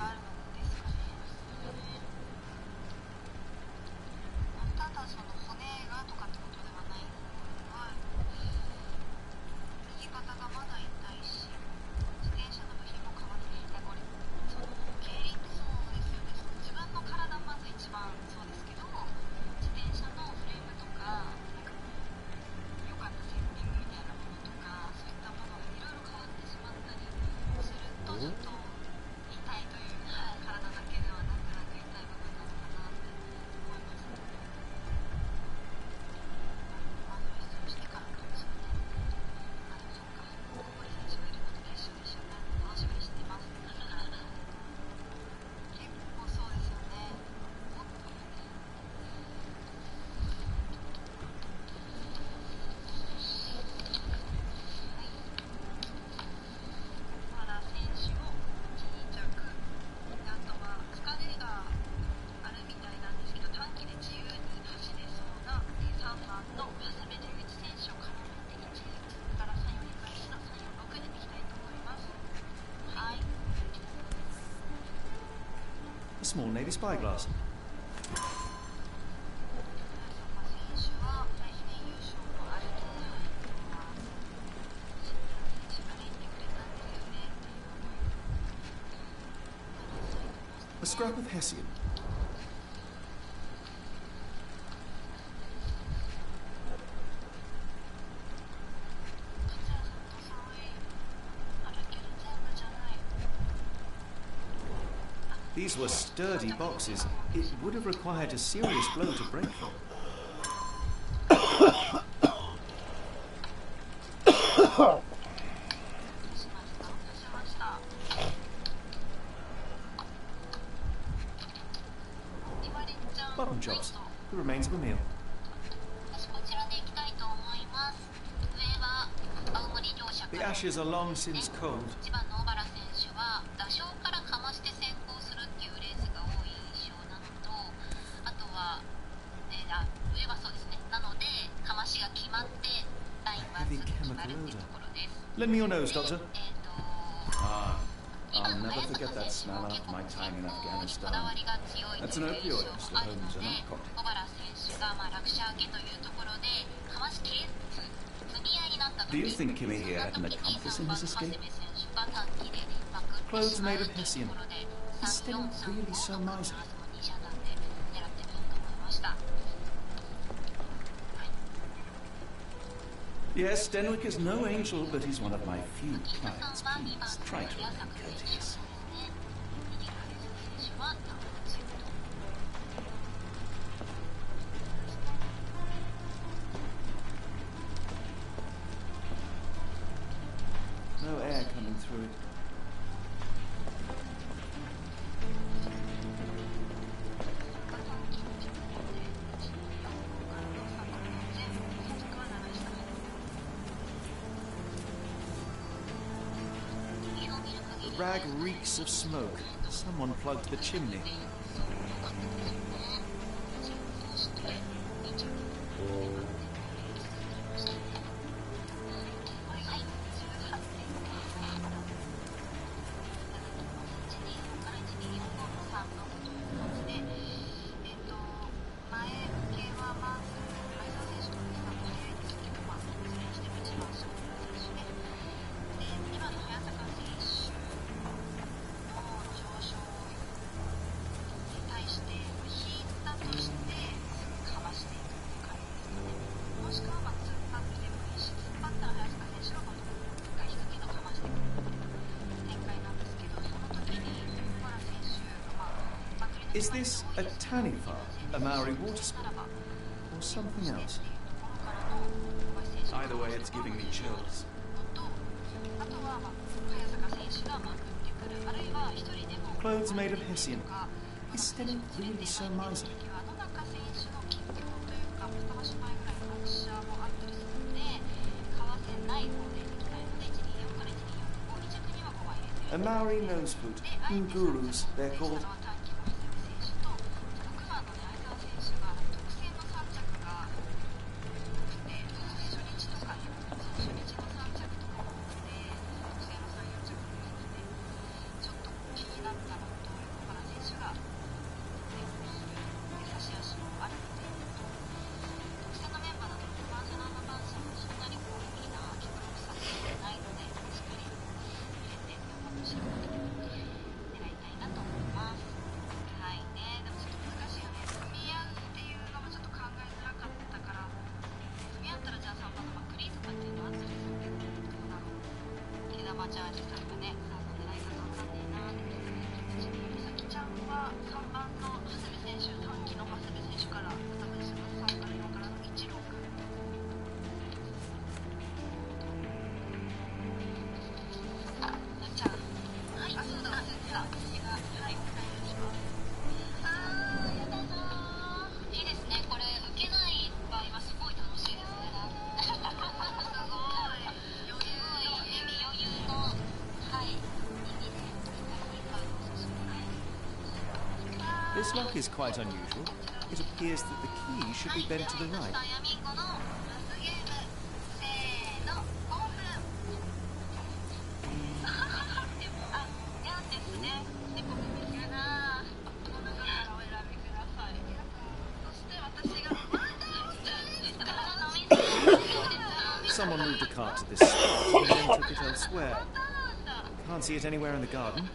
[SPEAKER 1] small navy spyglass. A scrap of Hessian. These were sturdy boxes. It would have required a serious blow to break them. Bottom chops, the remains of a meal. The ashes are long since cold. Heavy chemical odor. Lend me your nose, Doctor.
[SPEAKER 2] I'll never forget that smell after my time in Afghanistan. That's an opioid, Mr. Holmes, a narcotic. Do you think Kimmy here had an accomplice in his escape?
[SPEAKER 1] Clothes made of Hessian. Is Sten really so miserly?
[SPEAKER 2] Yes, Denwick is no angel, but he's one of my few clients. Please, try to remain courteous.
[SPEAKER 1] No air coming through it. The rag reeks of smoke. Someone plugged the chimney. Is this a Tanifa, a Maori water sport, or something else?
[SPEAKER 2] Either way, it's giving me chills.
[SPEAKER 1] Clothes made of Hessian. Is Sten really so miserly? A Maori nose flute. Ngurus, they're called. This lock is quite unusual. It appears that the key should be bent to the right. someone moved a cart to this spot and then took it elsewhere. Can't see it anywhere in the garden.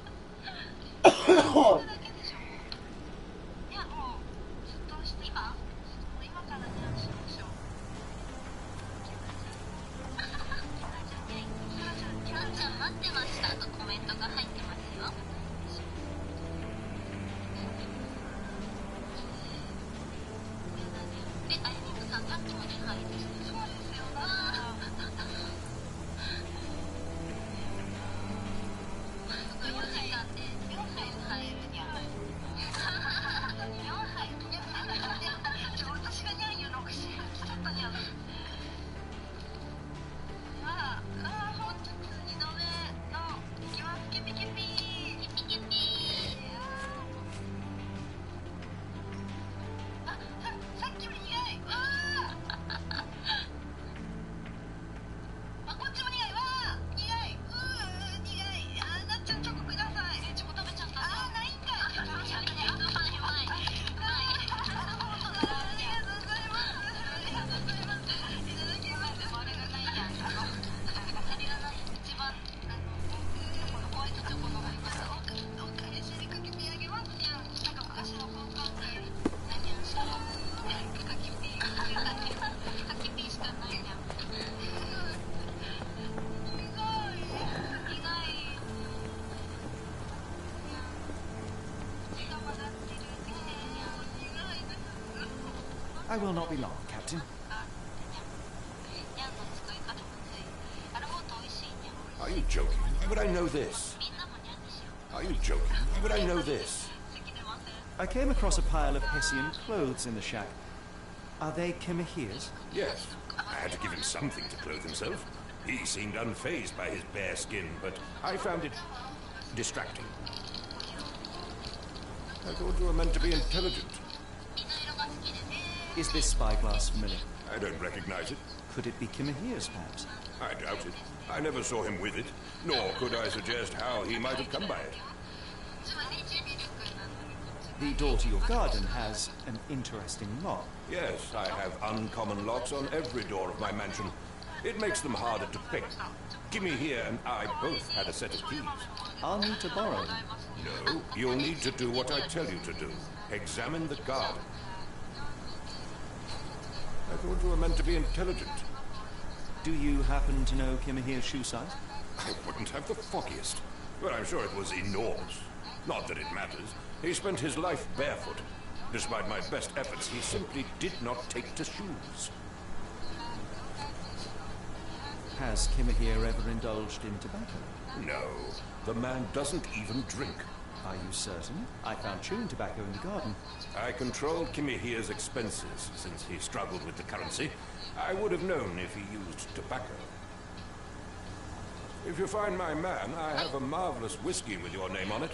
[SPEAKER 1] I will not be long, Captain.
[SPEAKER 14] Are you joking? Why would I know this? Are you joking? Why would I know this?
[SPEAKER 1] I came across a pile of Hessian clothes in the shack. Are they Kimihia's?
[SPEAKER 14] Yes. I had to give him something to clothe himself. He seemed unfazed by his bare skin, but I found it distracting. I thought you were meant to be intelligent.
[SPEAKER 1] Is this spyglass familiar?
[SPEAKER 14] I don't recognize it.
[SPEAKER 1] Could it be Kimihia's, perhaps?
[SPEAKER 14] I doubt it. I never saw him with it, nor could I suggest how he might have come by it.
[SPEAKER 1] The door to your garden has an interesting lock.
[SPEAKER 14] Yes, I have uncommon locks on every door of my mansion. It makes them harder to pick. Kimihia and I both had a set of keys.
[SPEAKER 1] I'll need to borrow them.
[SPEAKER 14] No, you'll need to do what I tell you to do. Examine the garden. I thought you were meant to be intelligent.
[SPEAKER 1] Do you happen to know Kimihia's shoe size?
[SPEAKER 14] I wouldn't have the foggiest. But I'm sure it was enormous. Not that it matters. He spent his life barefoot. Despite my best efforts, he simply did not take to shoes.
[SPEAKER 1] Has Kimihia ever indulged in tobacco?
[SPEAKER 14] No. The man doesn't even drink.
[SPEAKER 1] Are you certain? I found chewing tobacco in the garden.
[SPEAKER 14] I controlled Kimihia's expenses since he struggled with the currency. I would have known if he used tobacco. If you find my man, I have a marvelous whiskey with your name on it.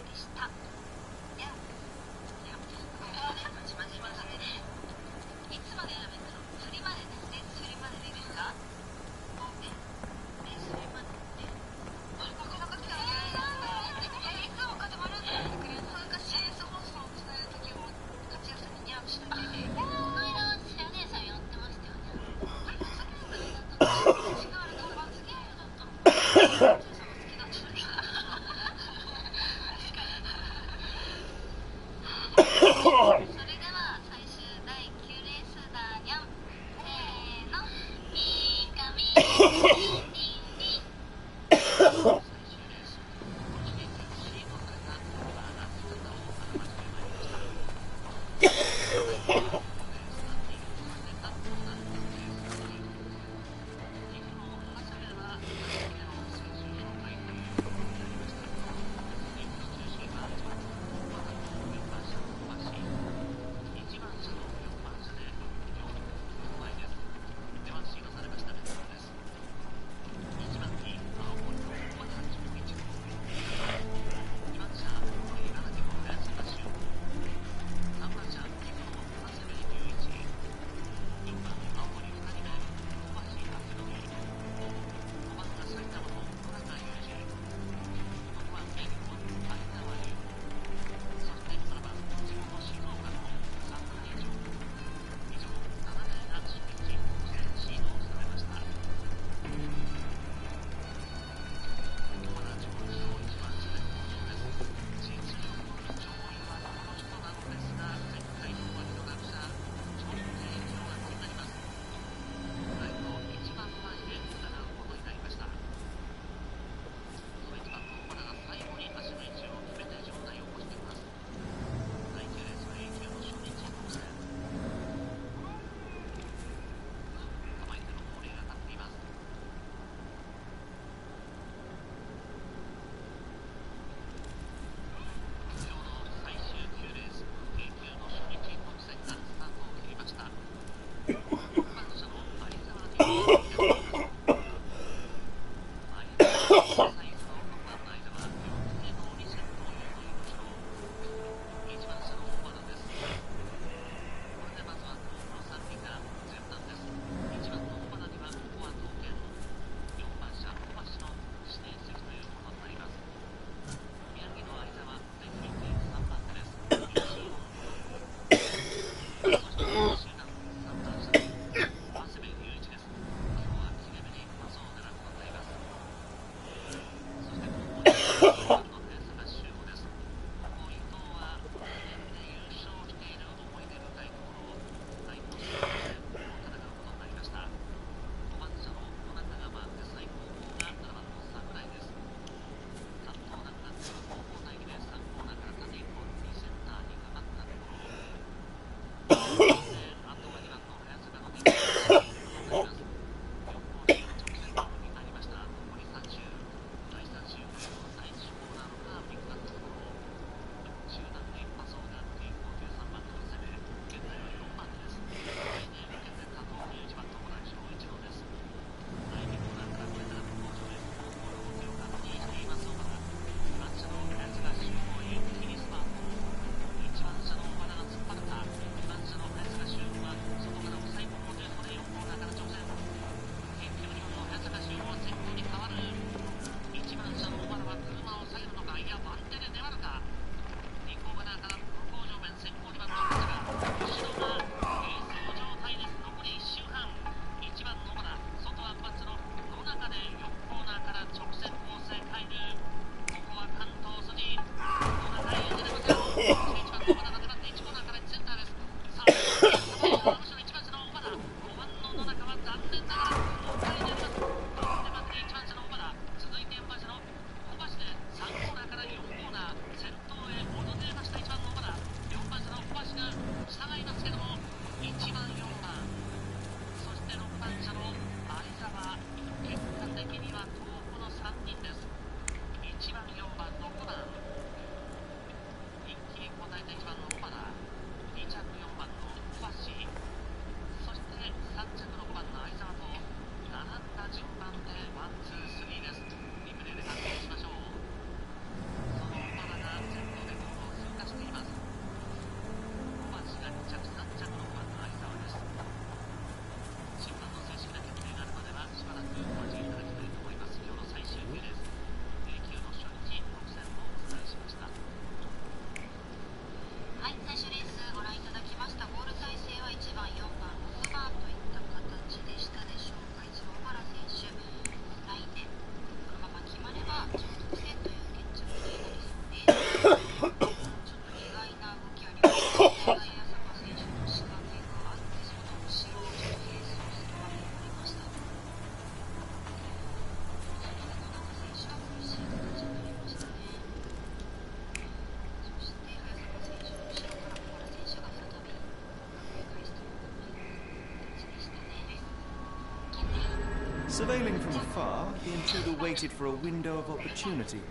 [SPEAKER 1] Surveilling from afar, the intruder waited for a window of opportunity.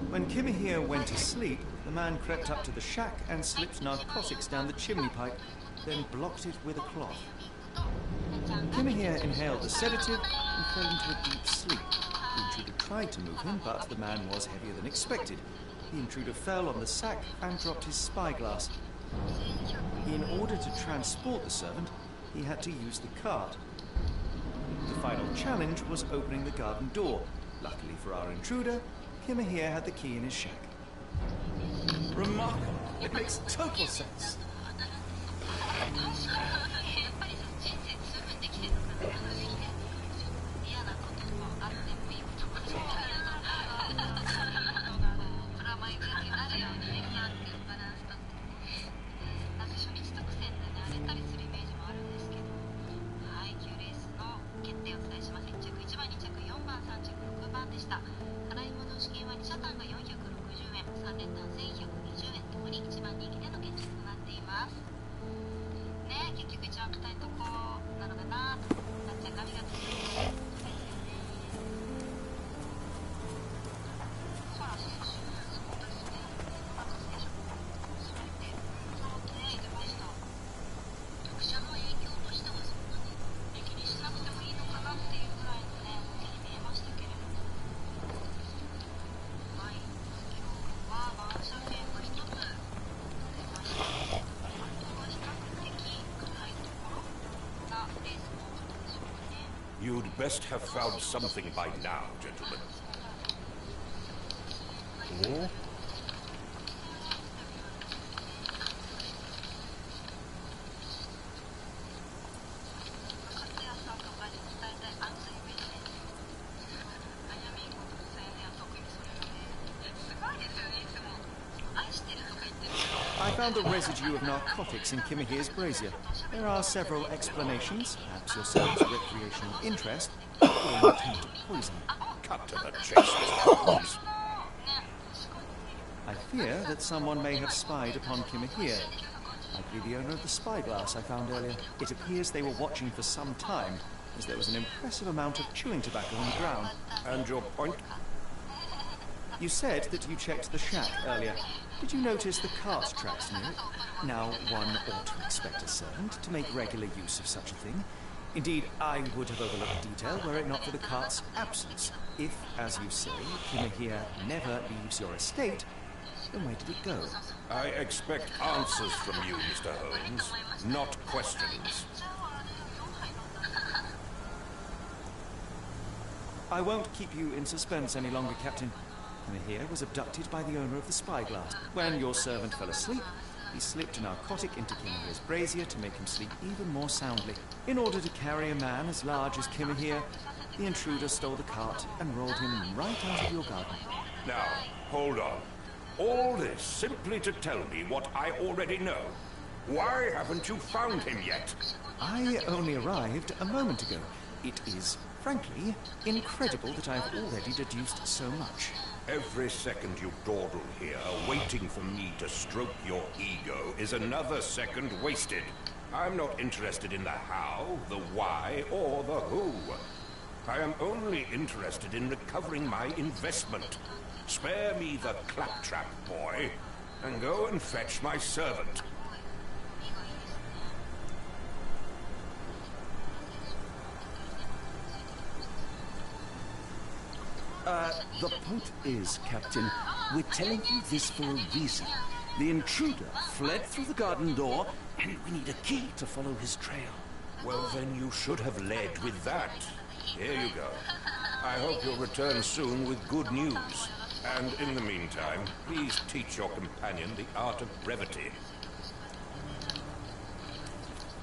[SPEAKER 1] When Kimahir went to sleep, the man crept up to the shack and slipped narcotics down the chimney pipe, then blocked it with a cloth. Kimahir inhaled the sedative and fell into a deep sleep. The intruder tried to move him, but the man was heavier than expected. The intruder fell on the sack and dropped his spyglass. In order to transport the servant, he had to use the cart. The final challenge was opening the garden door. Luckily for our intruder, Kimahir had the key in his shack.
[SPEAKER 13] Remarkable. It makes total sense.
[SPEAKER 14] You'd best have found something by now, gentlemen.
[SPEAKER 3] Yeah.
[SPEAKER 1] I found the residue of narcotics in Kimahir's brazier. There are several explanations, perhaps your servant's recreational interest, or an attempt to poison.
[SPEAKER 14] Cut to the chase, Mr. Holmes.
[SPEAKER 1] I fear that someone may have spied upon Kimahir. Likely the owner of the spyglass I found earlier. It appears they were watching for some time, as there was an impressive amount of chewing tobacco on the ground.
[SPEAKER 14] And your point?
[SPEAKER 1] You said that you checked the shack earlier. Did you notice the cart tracks near it? Now, one ought to expect a servant to make regular use of such a thing. Indeed, I would have overlooked detail were it not for the cart's absence. If, as you say, Kimahir never leaves your estate, then where did it go?
[SPEAKER 14] I expect answers from you, Mr. Holmes, not questions.
[SPEAKER 1] I won't keep you in suspense any longer, Captain. Kimahir was abducted by the owner of the spyglass. When your servant fell asleep, he slipped a narcotic into Kimahir's brazier to make him sleep even more soundly. In order to carry a man as large as Kimahir, the intruder stole the cart and rolled him right out of your garden.
[SPEAKER 14] Now, hold on. All this simply to tell me what I already know. Why haven't you found him yet?
[SPEAKER 1] I only arrived a moment ago. It is, frankly, incredible that I've already deduced so much.
[SPEAKER 14] Every second you dawdle here, waiting for me to stroke your ego, is another second wasted. I'm not interested in the how, the why, or the who. I am only interested in recovering my investment. Spare me the claptrap, boy, and go and fetch my servant.
[SPEAKER 2] The point is, Captain, we're telling you this for a reason. The intruder fled through the garden door, and we need a key to follow his trail.
[SPEAKER 14] Well, then you should have led with that. Here you go. I hope you'll return soon with good news. And in the meantime, please teach your companion the art of brevity.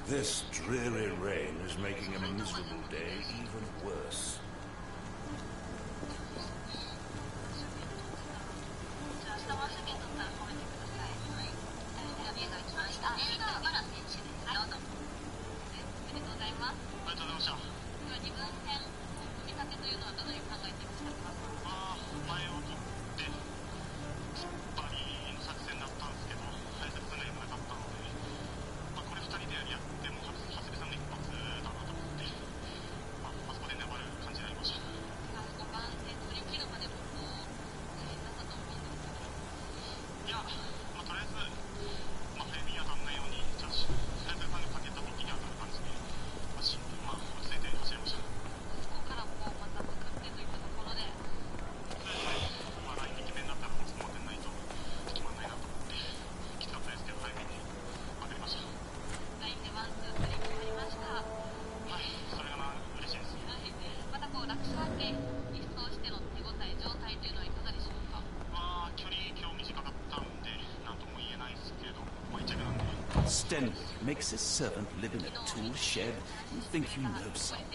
[SPEAKER 14] This dreary rain is making a miserable day even worse.
[SPEAKER 2] Fenwick makes his servant live in a tool shed. You think you know someone.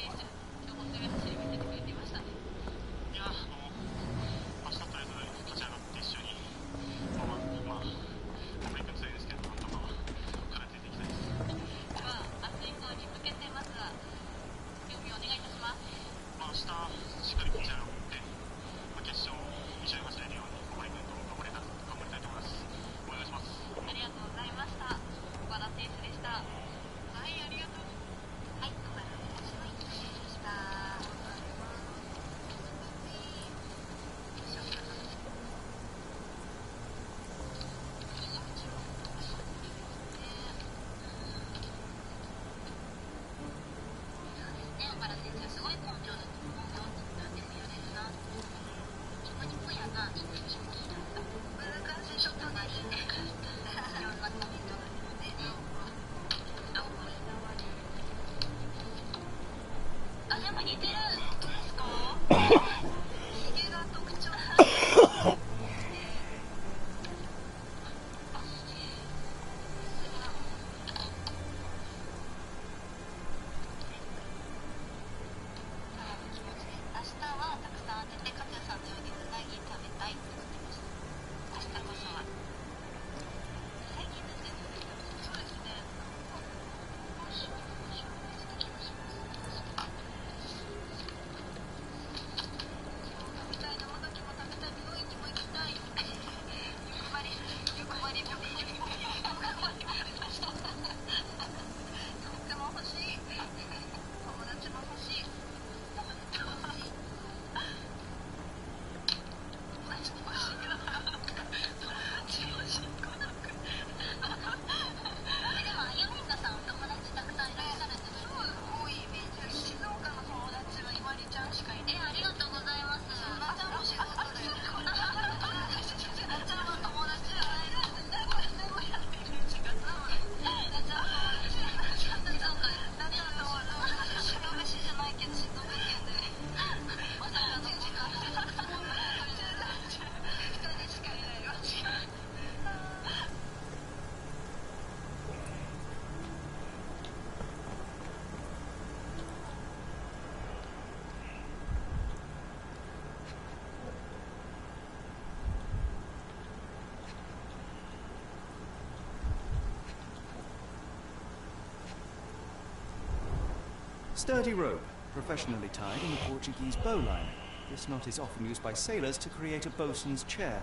[SPEAKER 1] 'Sturdy rope, professionally tied in the Portuguese bowline. This knot is often used by sailors to create a bosun's chair.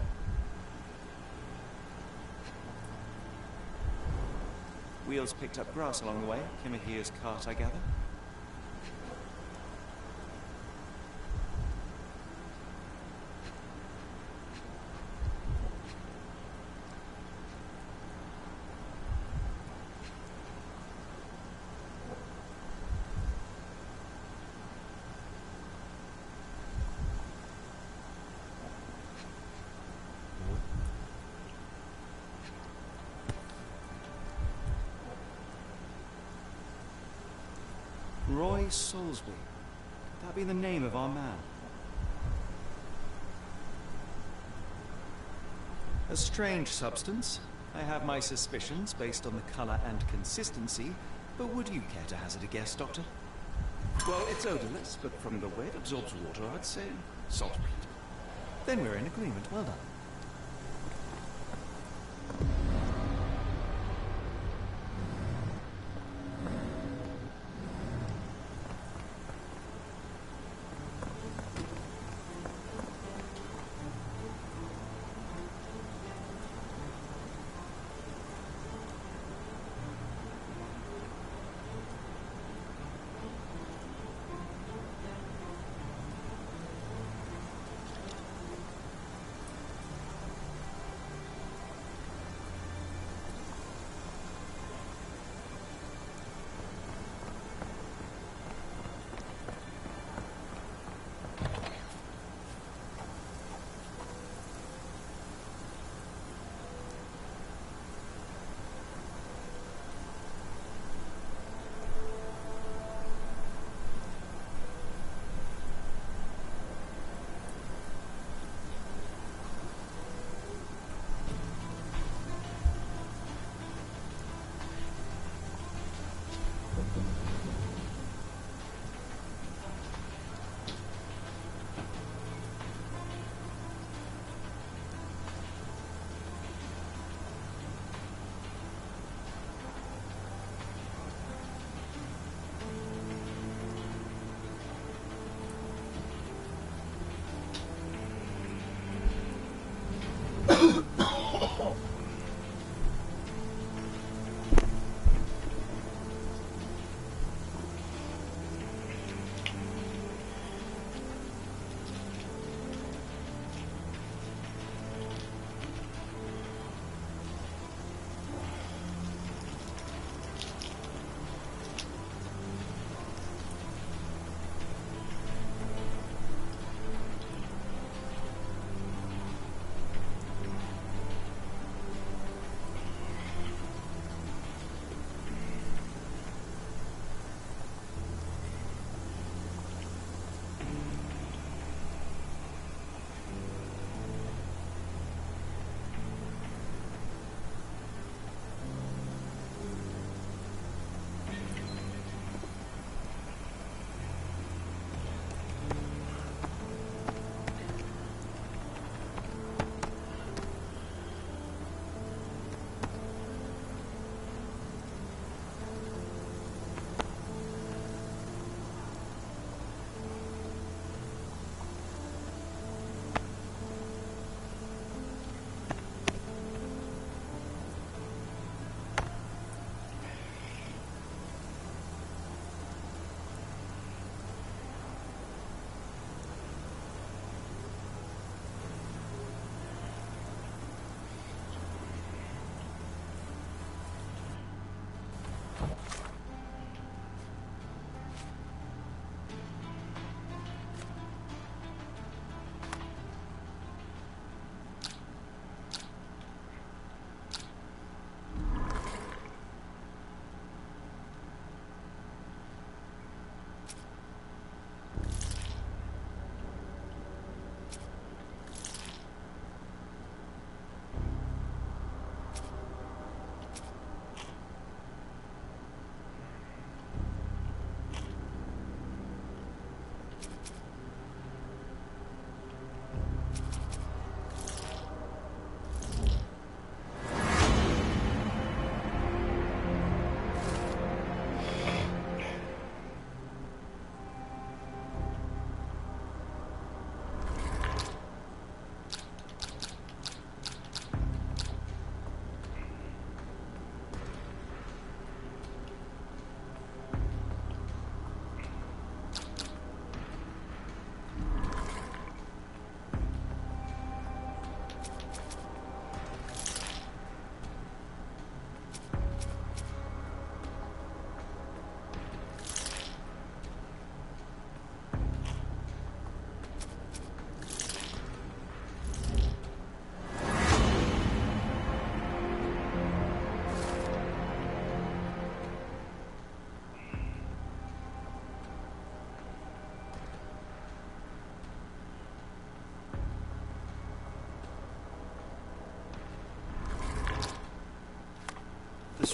[SPEAKER 1] Wheels picked up grass along the way. Kimahia's cart, I gather. Roy Salisbury. That be the name of our man. A strange substance. I have my suspicions based on the colour and consistency, but would you care to hazard a guess, Doctor?
[SPEAKER 2] Well, it's odorless, but from the way it absorbs water, I'd say saltpeter.
[SPEAKER 1] Then we're in agreement. Well done.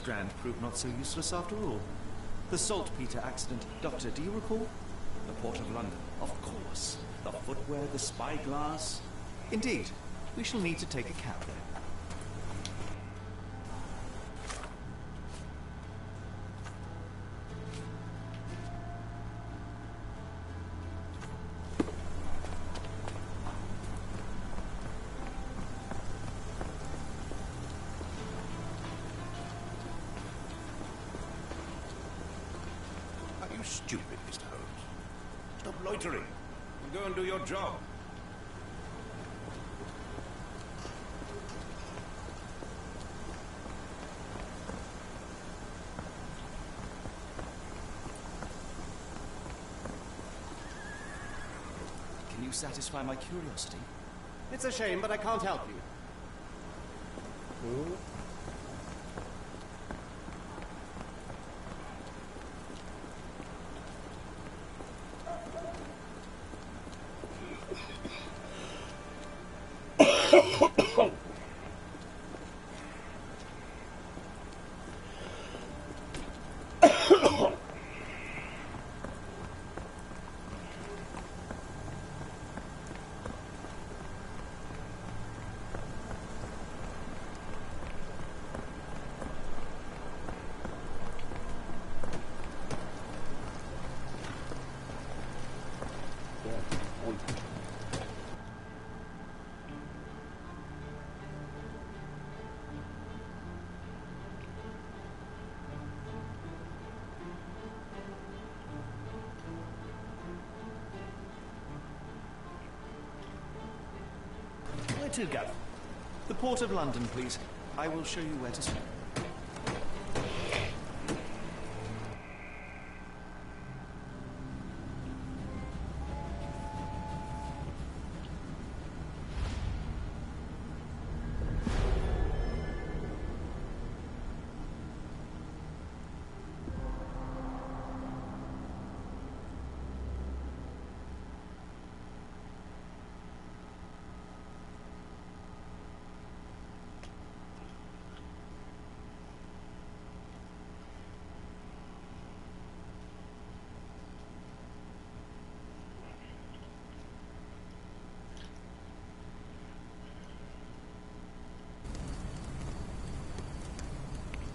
[SPEAKER 1] Strand proved not so useless after all. The saltpeter accident. Doctor, do you recall?
[SPEAKER 2] The Port of London, of course. The footwear, the spyglass.
[SPEAKER 1] Indeed. We shall need to take a cab there.
[SPEAKER 14] Are you stupid, Mr. Holmes? Stop loitering and go and do your job.
[SPEAKER 1] Can you satisfy my curiosity?
[SPEAKER 3] It's a shame, but I can't help you.
[SPEAKER 1] Where to go? The Port of London, please. I will show you where to swim.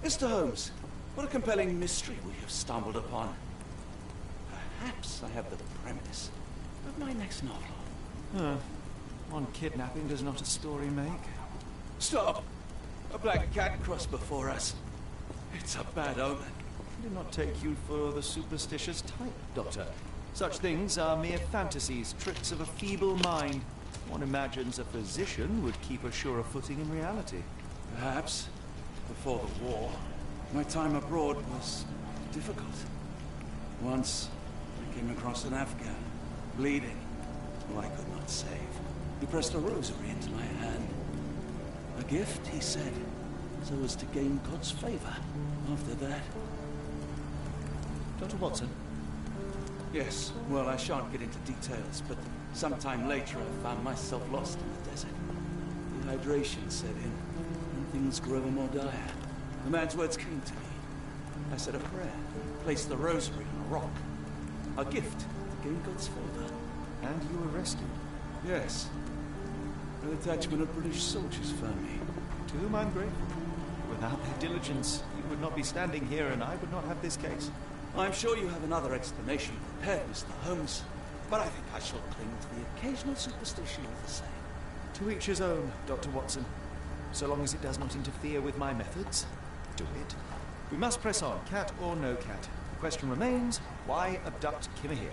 [SPEAKER 2] Mr. Holmes, what a compelling mystery we have stumbled upon. Perhaps I have the premise of my next novel.
[SPEAKER 1] One kidnapping does not a story make.
[SPEAKER 2] Stop! A black cat crossed before us. It's a bad omen.
[SPEAKER 1] I do not take you for the superstitious type, Doctor. Such things are mere fantasies, tricks of a feeble mind. One imagines a physician would keep a surer footing in reality.
[SPEAKER 2] Perhaps. Before the war, my time abroad was difficult. Once, I came across an Afghan, bleeding, who I could not save. He pressed a rosary into my hand. A gift, he said, so as to gain God's favor. After that...
[SPEAKER 1] Dr. Watson?
[SPEAKER 2] Yes, well, I shan't get into details, but sometime later I found myself lost in the desert. Dehydration set in. Things grew ever more dire. The man's words came to me. I said a prayer, placed the rosary on a rock. A gift to gain God's favor.
[SPEAKER 1] And you were rescued?
[SPEAKER 2] Yes. A detachment of British soldiers found me.
[SPEAKER 1] To whom I'm grateful. Without their diligence, you would not be standing here and I would not have this case.
[SPEAKER 2] I'm sure you have another explanation prepared, Mr. Holmes, but I think I shall cling to the occasional superstition of the same.
[SPEAKER 1] To each his own, Dr. Watson. So long as it does not interfere with my methods, do it. We must press on, cat or no cat. The question remains, why abduct Kimmer here?